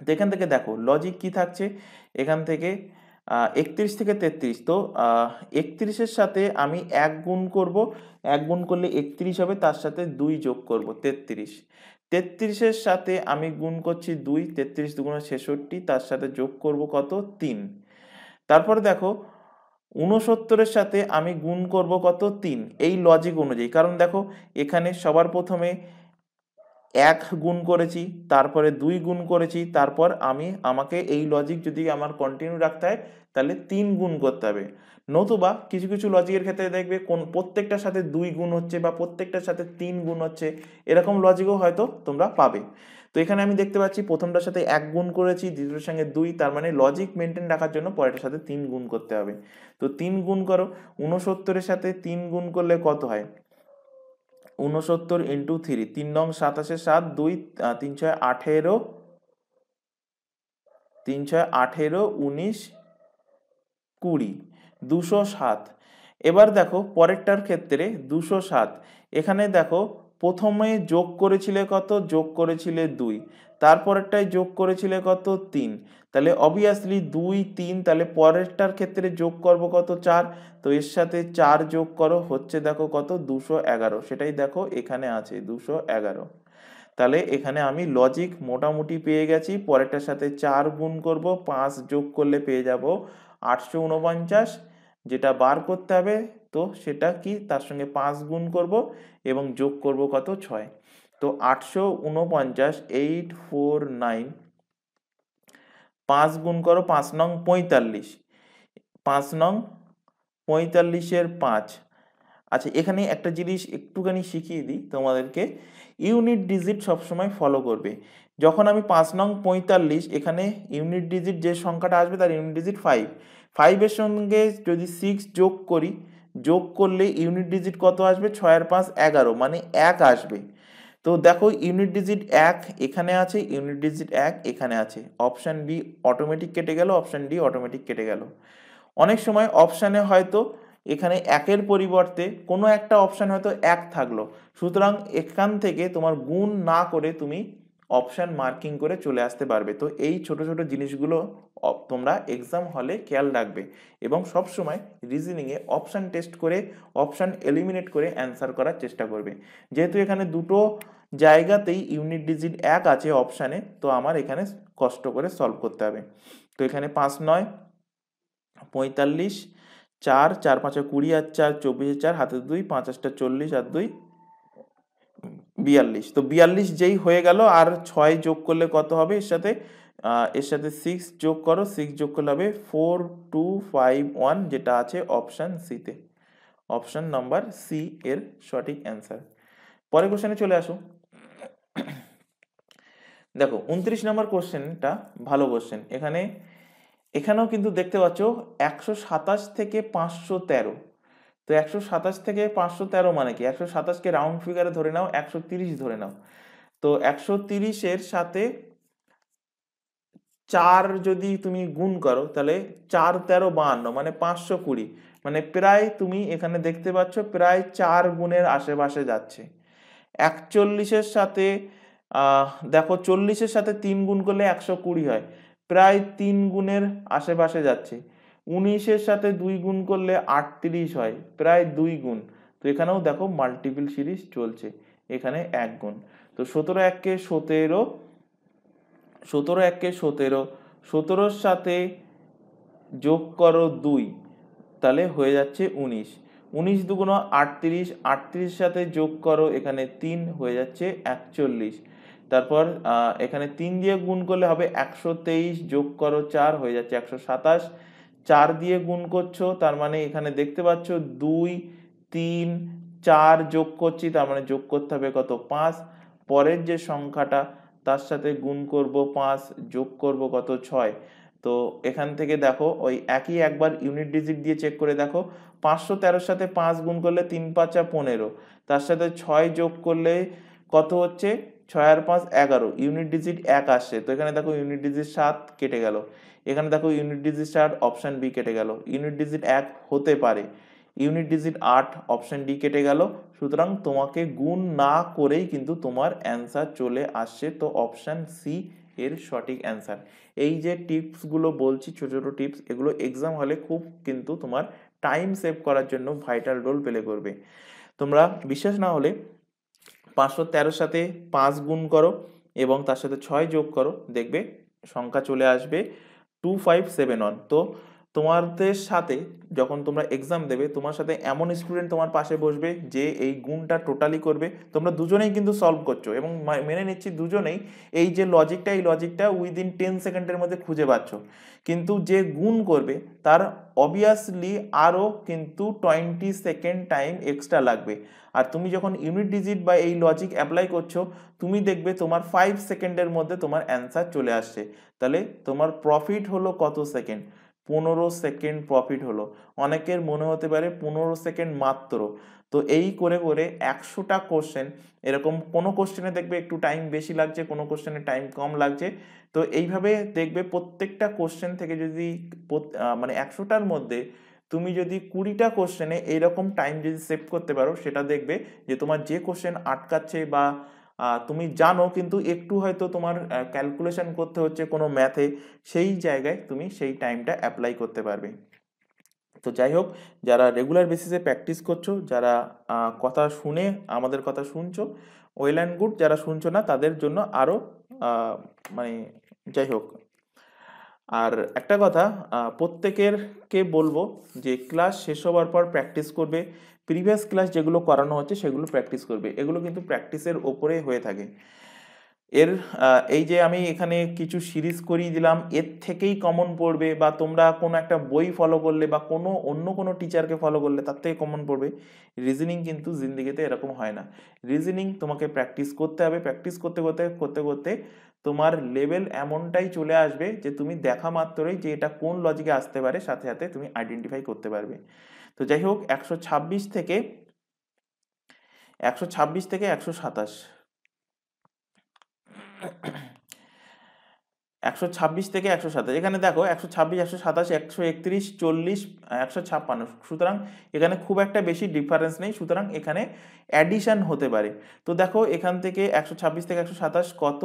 A: তো এখান থেকে দেখো লজিক কি থাকছে, এখান থেকে 31 থেকে 33, তো 31-এর সাথে আমি 1 গুণ করব, 1 গুণ করলে 31 হবে, তার সাথে 2 যোগ করব 33, 33-এর সাথে আমি গুণ করছি 2, 33 দুগুণে 66, তার সাথে যোগ করব কত, 3। তারপরে দেখো 69-এর সাথে আমি গুণ করব কত, 3, এই লজিক অনুযায়ী, কারণ দেখো এখানে সবার প্রথমে 1 গুণ করেছি, তারপরে 2 গুণ করেছি, তারপর আমাকে এই লজিক যদি আমার কন্টিনিউ রাখতে হয় তাহলে 3 গুণ করতে হবে। নতুবা কিছু কিছু লজিকের ক্ষেত্রে দেখবে কোন প্রত্যেকটার সাথে 2 গুণ হচ্ছে বা প্রত্যেকটার সাথে 3 গুণ হচ্ছে, এরকম লজিকও হয়তো তোমরা পাবে। তো এখানে আমি দেখতে পাচ্ছি প্রথমটার সাথে 1 গুণ করেছি, দ্বিতীয়টার সঙ্গে 2, তার মানে লজিক মেনটেন রাখার জন্য পরেরটার সাথে 3 গুণ করতে হবে। তো 3 গুণ করো, 69-এর সাথে 3 গুণ করলে কত হয়, 69 ইন্টু 3, 3 নং 27, 7, 2, 3 6 18, 3 6 18, 19, 20, 207। এবার দেখো পরেরটার ক্ষেত্রে 207, এখানে দেখো প্রথমে যোগ করেছিলে কত, যোগ করেছিলে 2, তারপরেরটায় যোগ করেছিলে কত 3, তাহলে অবভিয়াসলি 2 3, তাহলে পরেরটার ক্ষেত্রে যোগ করব কত 4, তো এর সাথে 4 যোগ করো, হচ্ছে দেখো কত 211, সেটাই দেখো এখানে আছে 211। তাহলে এখানে আমি লজিক মোটামুটি পেয়ে গেছি। পরেরটার সাথে 4 গুণ করব, 5 যোগ করলে পেয়ে যাব 849, যেটা বার করতে হবে। তো সেটা কি, তার সঙ্গে 5 গুণ করব এবং যোগ করব কত 6। তো 849 849, 5 গুণ করো, 5 নং 45, 5 নং 45-এর 5। আচ্ছা, এখানে একটা জিনিস একটুখানি শিখিয়ে দিই তোমাদেরকে, ইউনিট ডিজিট সবসময় ফলো করবে। যখন আমি 5 নং 45, এখানে ইউনিট ডিজিট যে সংখ্যাটা আসবে তার ইউনিট ডিজিট 5, 5-এর সঙ্গে যদি 6 যোগ করি, যোগ করলে ইউনিট ডিজিট কত আসবে, 6 আর 5 11, মানে 1 আসবে। তো দেখো ইউনিট ডিজিট 1 এখানে আছে, ইউনিট ডিজিট 1 এখানে আছে, অপশান বি অটোমেটিক কেটে গেল, অপশান ডি অটোমেটিক কেটে গেল। অনেক সময় অপশানে হয়তো এখানে 1-এর পরিবর্তে কোনো একটা অপশান হয়তো 1 থাকলো, সুতরাং এখান থেকে তোমার গুণ না করে তুমি অপশান মার্কিং করে চলে আসতে পারবে। তো এই ছোট ছোট জিনিসগুলো তোমরা এক্সাম হলে খেয়াল রাখবে এবং সব সময় রিজনিংয়ে অপশান টেস্ট করে অপশান এলিমিনেট করে অ্যান্সার করার চেষ্টা করবে। যেহেতু এখানে দুটো জায়গাতেই ইউনিট ডিজিট 1 আছে অপশানে, তো আমার এখানে কষ্ট করে সলভ করতে হবে। তো এখানে 5 9 45, 4 4 5 20 আর 4 24, 4 হাতে 2, 5 8 40 আর 2 42। তো 42 যেই হয়ে গেল, আর 6 যোগ করলে কত হবে এর সাথে 6 যোগ করো, 6 যোগ করলে হবে 4 2 5 1, যেটা আছে অপশন সিতে। অপশন নাম্বার সি এর সঠিক অ্যান্সার। পরের কোশ্চেনে চলে আসো। দেখো 29 নম্বর কোশ্চেনটা ভালো কোশ্চেন। এখানেও কিন্তু দেখতে পাচ্ছ 127 থেকে 513। তো 127 থেকে 513 মানে কি, 127-কে রাউন্ড ফিগারে ধরে নাও, 130 ধরে নাও। তো 130-এর সাথে 4 যদি তুমি গুণ করো, তাহলে 4 13 52, মানে 520, মানে প্রায় তুমি এখানে দেখতে পাচ্ছ প্রায় 4 গুণের আশেপাশে যাচ্ছে। 41-এর সাথে দেখো 40-এর সাথে 3 গুণ করলে 120 হয়, প্রায় 3 গুণের আশেপাশে যাচ্ছে। 19-এর সাথে 2 গুণ করলে 38 হয়, প্রায় 2 গুণ। তো এখানেও দেখো মাল্টিপল সিরিজ চলছে, এখানে 1 গুণ। তো 17 1-কে 17, 17 1-কে 17, 17-র সাথে যোগ করো 2, তাহলে হয়ে যাচ্ছে 19, 19 দুগুণ 38, 38-এর সাথে যোগ করো এখানে 3, হয়ে যাচ্ছে 41। তারপর এখানে 3 দিয়ে গুণ করলে হবে 123, যোগ করো 4, হয়ে যাচ্ছে 127। 4 দিয়ে গুণ করছো, তার মানে এখানে দেখতে পাচ্ছ 2 3 4 যোগ করছি, তার মানে যোগ করতে হবে কত 5। পরের যে সংখ্যাটা তার সাথে গুণ করব 5, যোগ করব কত 6। তো এখান থেকে দেখো ওই একই একবার ইউনিট ডিজিট দিয়ে চেক করে দেখো, 513-র সাথে 5 গুণ করলে 3 5 15, তার সাথে 6 যোগ করলে কত হচ্ছে, 6 আর 5 11, ইউনিট ডিজিট 1 আসছে। তো এখানে দেখো ইউনিট ডিজিট 7 কেটে গেল, এখানে দেখো ইউনিট ডিজিট 7, অপশন বি কেটে গেল। ইউনিট ডিজিট 1 হতে পারে, ইউনিট ডিজিট 8, অপশন ডি কেটে গেল। সুতরাং তোমাকে গুণ না করেই কিন্তু তোমার অ্যান্সার চলে আসছে, তো অপশন সি এর সঠিক অ্যান্সার। এই যে টিপসগুলো বলছি, ছোট ছোট টিপস, এগুলো এক্সাম হলে খুব কিন্তু তোমার টাইম সেভ করার জন্য ভাইটাল রোল প্লে করবে। তোমরা বিশ্বাস না হলে 513-র সাথে 5 গুণ করো এবং তার সাথে 6 যোগ করো, দেখবে সংখ্যা চলে আসবে 2571। তো তোমাদের সাথে যখন তোমরা এক্সাম দেবে, তোমার সাথে এমন স্টুডেন্ট তোমার পাশে বসবে যে এই গুণটা টোটালি করবে। তোমরা দুজনেই কিন্তু সলভ করছো এবং মেনে নিচ্ছি দুজনেই এই যে লজিকটা, এই লজিকটা উইদিন 10 সেকেন্ডের মধ্যে খুঁজে পাচ্ছ, কিন্তু যে গুণ করবে তার অবভিয়াসলি আরও কিন্তু 20 সেকেন্ড টাইম এক্সট্রা লাগবে। আর তুমি যখন ইউনিট ডিজিট বা এই লজিক অ্যাপ্লাই করছো, তুমি দেখবে তোমার 5 সেকেন্ডের মধ্যে তোমার অ্যান্সার চলে আসছে। তাহলে তোমার প্রফিট হলো কত সেকেন্ড, 15 সেকেন্ড প্রফিট হলো। অনেকের মনে হতে পারে 15 সেকেন্ড মাত্র। তো এই করে করে 100টা কোশ্চেন, এরকম কোনো কোশ্চেনে দেখবে একটু টাইম বেশি লাগছে, কোনো কোশ্চেনে টাইম কম লাগছে। তো এইভাবে দেখবে প্রত্যেকটা কোশ্চেন থেকে যদি মানে 100টার মধ্যে তুমি যদি 20টা কোশ্চেনে এইরকম টাইম যদি সেভ করতে পারো, সেটা দেখবে যে তোমার যে কোশ্চেন আটকাচ্ছে বা তুমি জানো কিন্তু একটু হয়তো তোমার ক্যালকুলেশন করতে হচ্ছে কোনো ম্যাথে, সেই জায়গায় তুমি সেই টাইমটা অ্যাপ্লাই করতে পারবে। তো যাই হোক, যারা রেগুলার বেসিসে প্র্যাকটিস করছো, যারা কথা শুনে আমাদের কথা শুনছো, ওয়েল অ্যান্ড গুড। যারা শুনছো না তাদের জন্য আরও মানে যাই হোক। আর একটা কথা, প্রত্যেকেরকে বলবো যে ক্লাস শেষ হওয়ার পর প্র্যাকটিস করবে, প্রিভিয়াস ক্লাস যেগুলো করানো হচ্ছে সেগুলো প্র্যাকটিস করবে। এগুলো কিন্তু প্র্যাকটিসের ওপরে হয়ে থাকে। এর এই যে আমি এখানে কিছু সিরিজ করিয়ে দিলাম, এর থেকেই কমন পড়বে, বা তোমরা কোনো একটা বই ফলো করলে বা কোনো অন্য কোনো টিচারকে ফলো করলে তার থেকে কমন পড়বে, রিজনিং কিন্তু জিন্দিগিতে এরকম হয় না। রিজনিং তোমাকে প্র্যাকটিস করতে হবে, প্র্যাকটিস করতে করতে করতে করতে তোমার লেভেল এমনটাই চলে আসবে যে তুমি দেখা মাত্রই যে এটা কোন লজিকে আসতে পারে, সাথে সাথে তুমি আইডেন্টিফাই করতে পারবে। তো যাই হোক, 126 থেকে 127, 126 থেকে 127, এখানে দেখো 126, 127, 131, 40, 156। সুতরাং এখানে খুব একটা বেশি ডিফারেন্স নেই, সুতরাং এখানে অ্যাডিশন হতে পারে। তো দেখো এখান থেকে 126 থেকে 127 কত,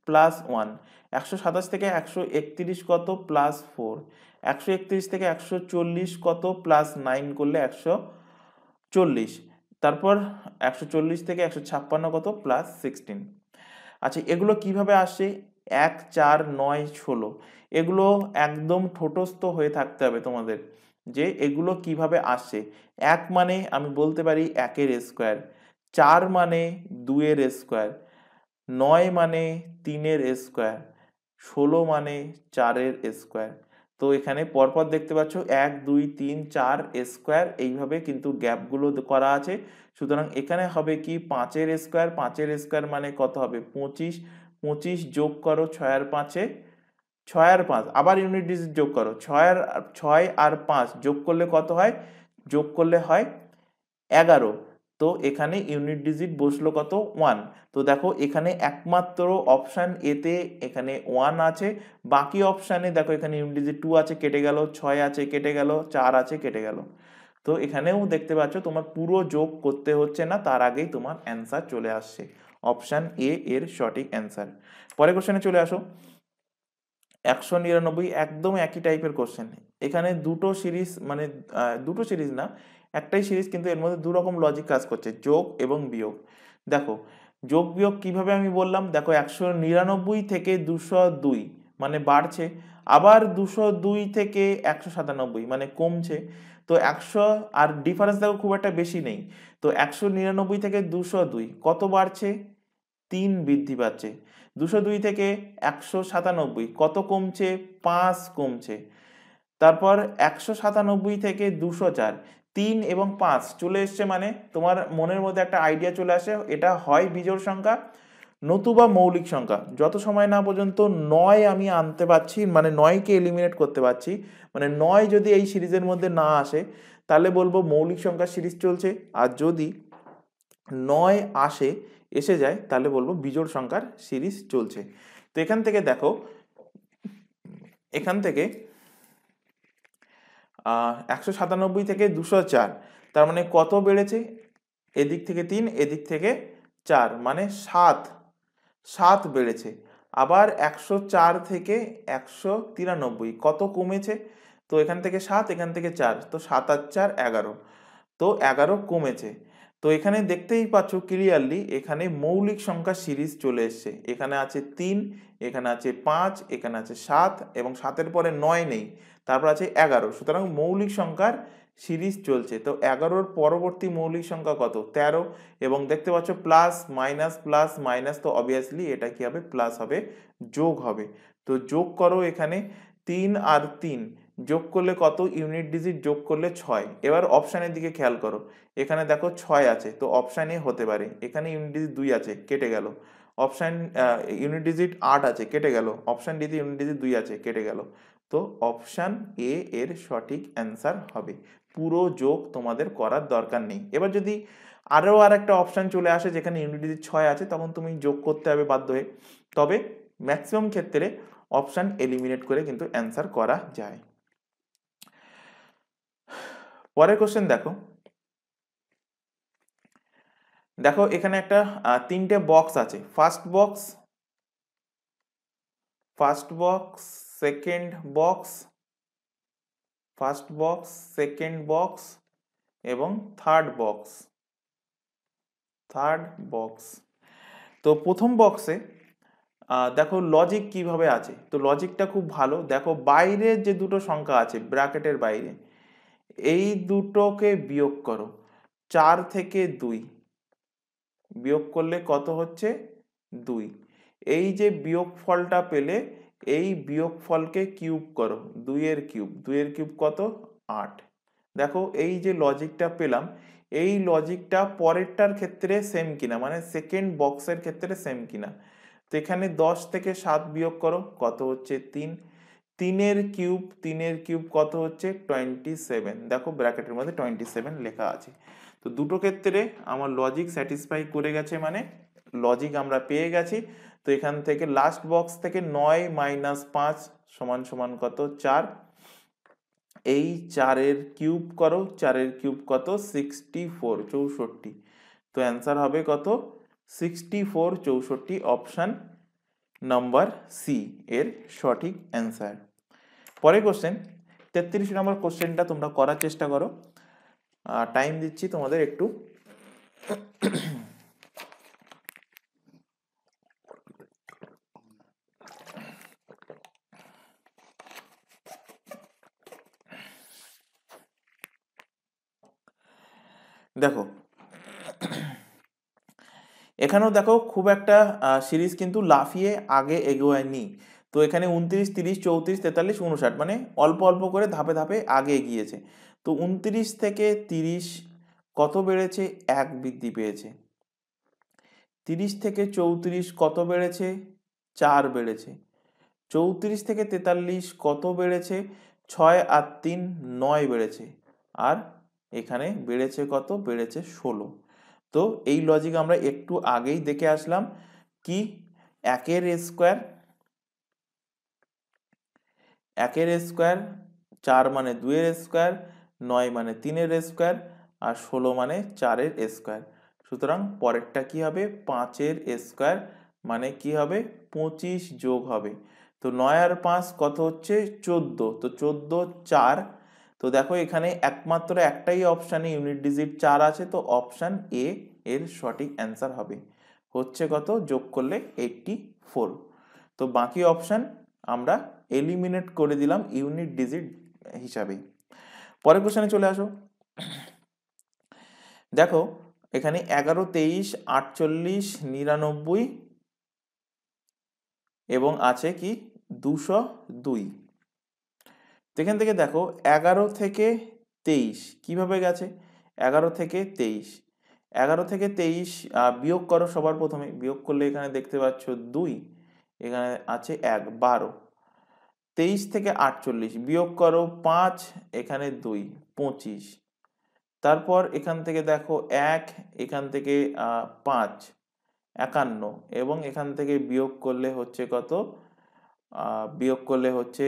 A: +1, 127 থেকে 131 কত, +4, 131 থেকে 140 কত, +9 করলে 140, তারপর 140 থেকে 156 কত, +16। আচ্ছা, এগুলো কিভাবে আসে? 1, 4, 9, 16, এগুলো একদম ঠোঁটস্থ হয়ে থাকতে হবে তোমাদের যে এগুলো কিভাবে আসে। 1 মানে আমি বলতে পারি 1-এর স্কোয়ার, 4 মানে 2-এর স্কোয়ার, 9 মানে 3-এর স্কোয়ার, 16 মানে 4-এর স্কোয়ার। তো এখানে পরপর দেখতে পাচ্ছ 1, 2, 3, 4 স্কোয়ার, এইভাবে কিন্তু গ্যাপগুলো করা আছে। সুতরাং এখানে হবে কি 5-এর স্কোয়ার, 5-এর স্কোয়ার মানে কত হবে 25, 25 যোগ করো 6 আর 5-এ, 6 আর 5 আবার ইউনিট ডিজিট যোগ করো, 6 আর 5 যোগ করলে কত হয়, যোগ করলে হয় 11। তো এখানে ইউনিট ডিজিট বসলো কত, 1। তো দেখো এখানে একমাত্র অপশান এতে এখানে 1 আছে, বাকি অপশানে দেখো এখানে ইউনিট ডিজিট 2 আছে, কেটে গেল, 6 আছে কেটে গেল, 4 আছে কেটে গেল। তো এখানেও দেখতে পাচ্ছ তোমার পুরো যোগ করতে হচ্ছে না, তার আগেই তোমার অ্যান্সার চলে আসছে, অপশান এ এর সঠিক অ্যান্সার। পরের কোশ্চেনে চলে আসো। 199, একদম একই টাইপের কোশ্চেন। এখানে দুটো সিরিজ, মানে দুটো সিরিজ না, একটাই সিরিজ, কিন্তু এর মধ্যে দু রকম লজিক কাজ করছে, যোগ এবং বিয়োগ। দেখো যোগ বিয়োগ কিভাবে আমি বললাম, দেখো 199 থেকে 202 মানে বাড়ছে, আবার 202 থেকে 197 মানে কমছে। তো 100 আর ডিফারেন্স দেখো খুব একটা বেশি নেই। তো 199 থেকে 202 কত বাড়ছে, 3 বৃদ্ধি পাচ্ছে। 202 থেকে 197 কত কমছে, 5 কমছে। তারপর 197 থেকে 204, 3 এবং 5 চলে এসছে, মানে তোমার মনের মধ্যে একটা আইডিয়া চলে আসে, এটা হয় বিজোড় সংখ্যা নতুবা মৌলিক সংখ্যা। যত সময় না পর্যন্ত 9 আমি আনতে পারছি, মানে 9কে এলিমিনেট করতে পারছি, মানে 9 যদি এই সিরিজের মধ্যে না আসে তাহলে বলবো মৌলিক সংখ্যার সিরিজ চলছে, আর যদি 9 এসে যায় তাহলে বলবো বিজোড় সংখ্যার সিরিজ চলছে। তো এখান থেকে দেখো, এখান থেকে 197 থেকে 204, তার মানে কত বেড়েছে, এদিক থেকে 3 এদিক থেকে 4 মানে 7 বেড়েছে। আবার 104 থেকে 193 কত কমেছে, তো এখান থেকে 7 এখান থেকে 4, তো 7 আর 4 11, তো 11 কমেছে। তো এখানে দেখতেই পাচ্ছ ক্লিয়ারলি এখানে মৌলিক সংখ্যা সিরিজ চলে এসছে, এখানে আছে 3, এখানে আছে 5, এখানে আছে 7, এবং 7-এর পরে 9 নেই, তারপর আছে 11। সুতরাং মৌলিক সংখ্যার সিরিজ চলছে। তো 11-র পরবর্তী মৌলিক সংখ্যা কত, 13, এবং দেখতে পাচ্ছ প্লাস মাইনাস, তো অবভিয়াসলি এটা কি হবে, প্লাস হবে, যোগ হবে। তো যোগ করো, এখানে 3 আর 3 যোগ করলে কত, ইউনিট ডিজিট যোগ করলে 6। এবার অপশানের দিকে খেয়াল করো, এখানে দেখো 6 আছে, তো অপশান এ হতে পারে, এখানে ইউনিট ডিজিট 2 আছে কেটে গেল, অপশান ইউনিট ডিজিট 8 আছে কেটে গেল, অপশান ডিতে ইউনিট ডিজিট 2 আছে কেটে গেল। তো অপশান এ এর সঠিক অ্যান্সার হবে, পুরো যোগ তোমাদের করার দরকার নেই। এবার যদি আরও আর একটা অপশান চলে আসে যেখানে ইউনিট ডিজিট 6 আছে, তখন তুমি যোগ করতে হবে বাধ্য হয়ে। তবে ম্যাক্সিমাম ক্ষেত্রে অপশান এলিমিনেট করে কিন্তু অ্যান্সার করা যায়। পরের কোশ্চেন দেখো, দেখো এখানে একটা তিনটে বক্স আছে, ফার্স্ট বক্স, সেকেন্ড বক্স, এবং থার্ড বক্স। তো প্রথম বক্সে দেখো লজিক কিভাবে আছে, তো লজিকটা খুব ভালো। দেখো বাইরে যে দুটো সংখ্যা আছে ব্র্যাকেটের বাইরে, এই দুটোকে বিয়োগ করো, 4 থেকে 2 বিয়োগ করলে কত হচ্ছে 2। এই যে বিয়োগফলটা পেলে, এই বিয়োগফলকে কিউব করো, 2 এর কিউব কত 8। দেখো এই যে লজিকটা পেলাম, এই লজিকটা পরেরটার ক্ষেত্রে সেম কিনা, মানে সেকেন্ড বক্সের ক্ষেত্রে সেম কিনা। তো এখানে 10 থেকে 7 বিয়োগ করো, কত হচ্ছে 3। 3 এর কিউব কত হচ্ছে 27। দেখো ব্র্যাকেটের মধ্যে 27 লেখা আছে। তো দুটো ক্ষেত্রে আমার লজিক স্যাটিসফাই করে গেছে, মানে লজিক আমরা পেয়ে গেছি। তো এখান থেকে লাস্ট বক্স থেকে 9 - 5 সমান সমান কত 4। এই 4 এর কিউব করো, 4 এর কিউব কত 64 64। তো অ্যান্সার হবে কত 64 64, অপশন নাম্বার সি এর সঠিক অ্যান্সার। পরের কোশ্চেন 33 নম্বর কোশ্চেনটা তোমরা করার চেষ্টা করো, টাইম দিচ্ছি তোমাদের একটু। দেখো এখানেও দেখো খুব একটা সিরিজ কিন্তু লাফিয়ে আগে এগোয়নি। তো এখানে 29 30 34 43 59, মানে অল্প অল্প করে ধাপে ধাপে আগে এগিয়েছে। তো 29 থেকে 30 কত বেড়েছে 1 বৃদ্ধি পেয়েছে। 30 থেকে 34 কত বেড়েছে 4 বেড়েছে। 34 থেকে 43 কত বেড়েছে 6 আর 3 9 বেড়েছে। আর এখানে বেড়েছে কত বেড়েছে 16। তো এই লজিক আমরা একটু আগেই দেখে আসলাম কি, 1 এর স্কোয়ার, 4 মানে 2 এর স্কোয়ার, 9 মানে 3 এর স্কোয়ার, আর 16 মানে 4 এর স্কোয়ার। সুতরাং পরেরটা কি হবে 5 এর স্কোয়ার, মানে কি হবে 25 যোগ হবে। তো 9 আর 5 কত হচ্ছে 14, তো 14 4। তো দেখো এখানে একমাত্র একটাই অপশানে ইউনিট ডিজিট 4 আছে, তো অপশান এ এর সঠিক অ্যান্সার হবে হচ্ছে কত, যোগ করলে 84। তো বাকি অপশান আমরা এলিমিনেট করে দিলাম ইউনিট ডিজিট হিসাবে। পরের কোশ্চেনে চলে আসো। দেখো এখানে 11 23 48 99 এবং আছে কি 202। তো এখান থেকে দেখো 11 থেকে 23 কিভাবে গেছে, 11 থেকে 23, 11 থেকে 23 বিয়োগ করো, সবার প্রথমে বিয়োগ করলে এখানে দেখতে পাচ্ছ 2, এখানে আছে 1 12। 23 থেকে 48 বিয়োগ করো 5, এখানে 2 25। তারপর এখান থেকে দেখো 1, এখান থেকে 5 51, এবং এখান থেকে বিয়োগ করলে হচ্ছে কত, বিয়োগ করলে হচ্ছে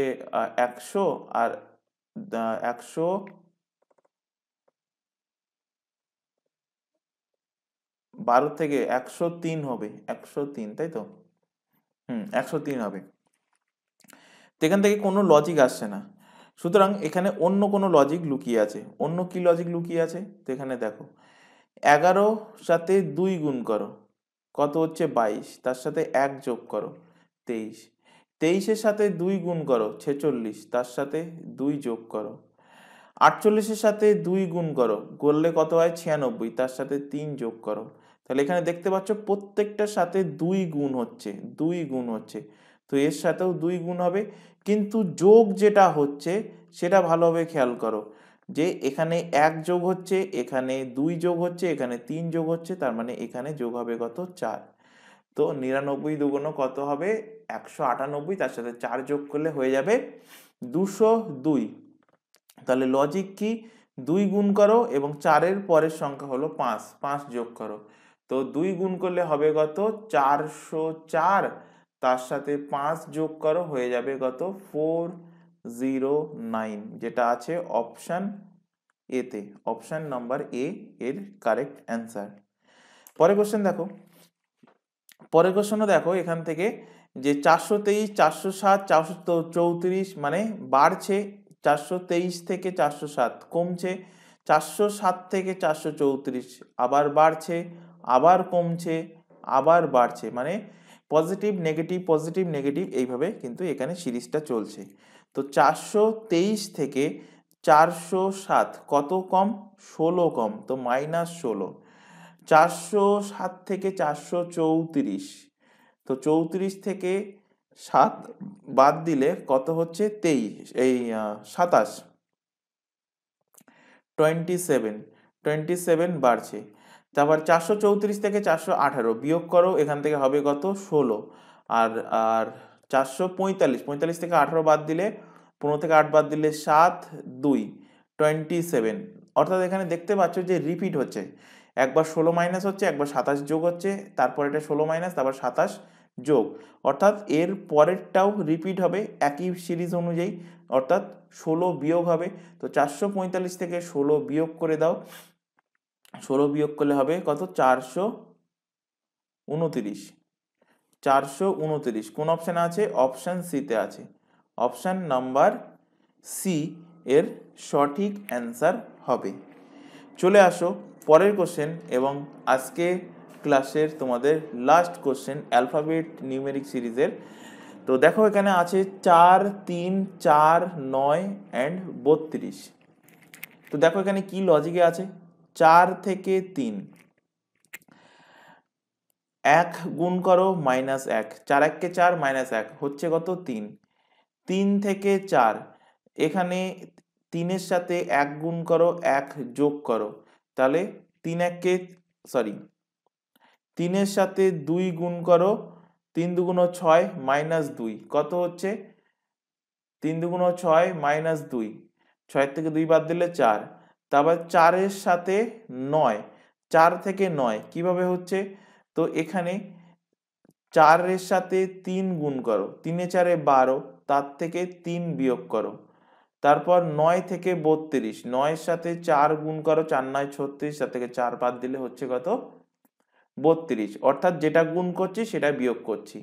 A: 100, আর 100 12 থেকে 103 হবে, 103 তাই তো, 103 হবে। তো এখান থেকে কোনো লজিক আসছে না, সুতরাং এখানে অন্য কোনো লজিক লুকিয়ে আছে। অন্য কি লজিক লুকিয়ে আছে, তো এখানে দেখো 11 সাথে 2 গুণ করো, কত হচ্ছে 22, তার সাথে 1 যোগ করো 23। 23-এর সাথে 2 গুণ করো 46, তার সাথে 2 যোগ করো। 48-এর সাথে 2 গুণ করো, করলে কত হয় 96, তার সাথে 3 যোগ করো। তাহলে এখানে দেখতে পাচ্ছ প্রত্যেকটার সাথে 2 গুণ হচ্ছে, 2 গুণ হচ্ছে। তো এর সাথেও 2 গুণ হবে, কিন্তু যোগ যেটা হচ্ছে সেটা ভালোভাবে খেয়াল করো, যে এখানে 1 যোগ হচ্ছে, এখানে 2 যোগ হচ্ছে, এখানে 3 যোগ হচ্ছে, তার মানে এখানে যোগ হবে কত 4। তো 99 দুগুণ কত হবে 198, তার সাথে 4 যোগ করলে হয়ে যাবে 202। তাহলে লজিক কি, 2 গুণ করো এবং 4 এর পরের সংখ্যা হলো 5, 5 যোগ করো। তো 2 গুণ করলে হবে কত 404, তার সাথে 5 যোগ করো, হয়ে যাবে কত 409, যেটা আছে অপশন এতে, অপশান নাম্বার এ এর কারেক্ট অ্যান্সার। পরের কোশ্চেন দেখো, পরের কোশ্চেনও দেখো এখান থেকে যে 423, 407, 434 মানে বাড়ছে, 423 থেকে 407 কমছে, 407 থেকে 434 আবার বাড়ছে, আবার কমছে, আবার বাড়ছে, মানে পজিটিভ নেগেটিভ এইভাবে কিন্তু এখানে সিরিজটা চলছে। তো 423 থেকে 407 কত কম? 16 কম, তো -16। 407 থেকে 434, তো 34 থেকে 7 বাদ দিলে কত হচ্ছে? 23, এই 27, 27 বাড়ছে। তারপর 434 থেকে 418 বিয়োগ করো, এখান থেকে হবে কত? 16। আর আর 445 থেকে 18 বাদ দিলে, 15 থেকে 8 বাদ দিলে 7, 2, 27। অর্থাৎ এখানে দেখতে পাচ্ছ যে রিপিট হচ্ছে, একবার 16 মাইনাস হচ্ছে, একবার 27 যোগ হচ্ছে, তারপর এটা 16 মাইনাস, তারপর 27 যোগ, অর্থাৎ এর পরেরটাও রিপিট হবে একই সিরিজ অনুযায়ী, অর্থাৎ 16 বিয়োগ হবে। তো 445 থেকে 16 বিয়োগ করে দাও, 16 বিয়োগ করলে হবে কত? 429। 429 কোন অপশানে আছে? অপশান সিতে আছে, অপশান নাম্বার সি এর সঠিক অ্যান্সার হবে। চলে আসো পরের কোশ্চেন এবং আজকে ক্লাসের তোমাদের লাস্ট কোশ্চেন অ্যালফাবেট নিউমেরিক সিরিজের। তো দেখো এখানে আছে 4, 3, 4, 9 অ্যান্ড 32। তো দেখো এখানে কি লজিকে আছে, 4 থেকে 3, 1 গুণ করো -1, 4 1 কে 4 -1 হচ্ছে কত? 3। 3 থেকে 4, এখানে 3 এর সাথে 1 গুণ করো, 1 যোগ করো, তাহলে 3 1 কে, সরি, 3 এর সাথে 2 গুণ করো, 3 দুগুণ 6 -2 কত হচ্ছে? 3 দুগুণ 6 -2, 6 থেকে 2 বাদ দিলে 4। তারপর 4 এর সাথে 9, 4 থেকে 9 কিভাবে হচ্ছে? তো এখানে 4 এর সাথে 3 গুণ করো, 3 এ 4 এ 12, তার থেকে 3 বিয়োগ করো, তারপর 9 থেকে 32, 9 এর সাথে 4 গুণ করো, 4 9 36, তার থেকে 4 বাদ দিলে হচ্ছে কত? 32। অর্থাৎ যেটা গুণ করছি সেটা বিয়োগ করছি,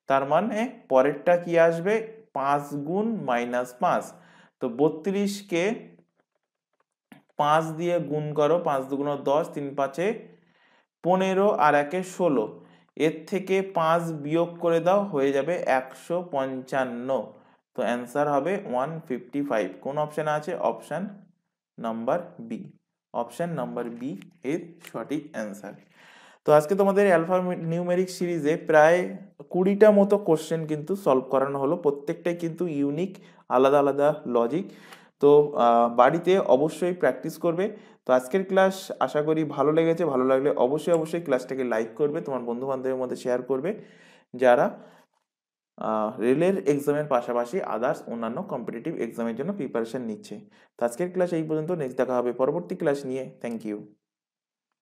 A: তার মানে পরেরটা কি আসবে? 5 গুণ -5। তো 32 কে 5 দিয়ে গুণ করো, 5 দুগুণ 10, 3 5 এ 15 আর 1 এ 16, এর থেকে 5 বিয়োগ করে দাও, হয়ে যাবে 155। তো অ্যান্সার হবে 155। কোন অপশানে আছে? Option number B, option number B এর সঠিক অ্যান্সার। তো আজকে তোমাদের অ্যালফা নিউমেরিক সিরিজে প্রায় 20টা মতো কোশ্চেন কিন্তু সলভ করানো হলো, প্রত্যেকটাই কিন্তু ইউনিক, আলাদা আলাদা লজিক। তো বাড়িতে অবশ্যই প্র্যাকটিস করবে। তো আজকের ক্লাস আশা করি ভালো লেগেছে, ভালো লাগলে অবশ্যই ক্লাসটাকে লাইক করবে, তোমার বন্ধু বান্ধবের মধ্যে শেয়ার করবে যারা রেলের এক্সামের পাশাপাশি আদার্স অন্যান্য কম্পিটিটিভ এক্সামের জন্য প্রিপারেশন নিচ্ছে। তো আজকের ক্লাস এই পর্যন্ত, নেক্সট দেখা হবে পরবর্তী ক্লাস নিয়ে। Thank you.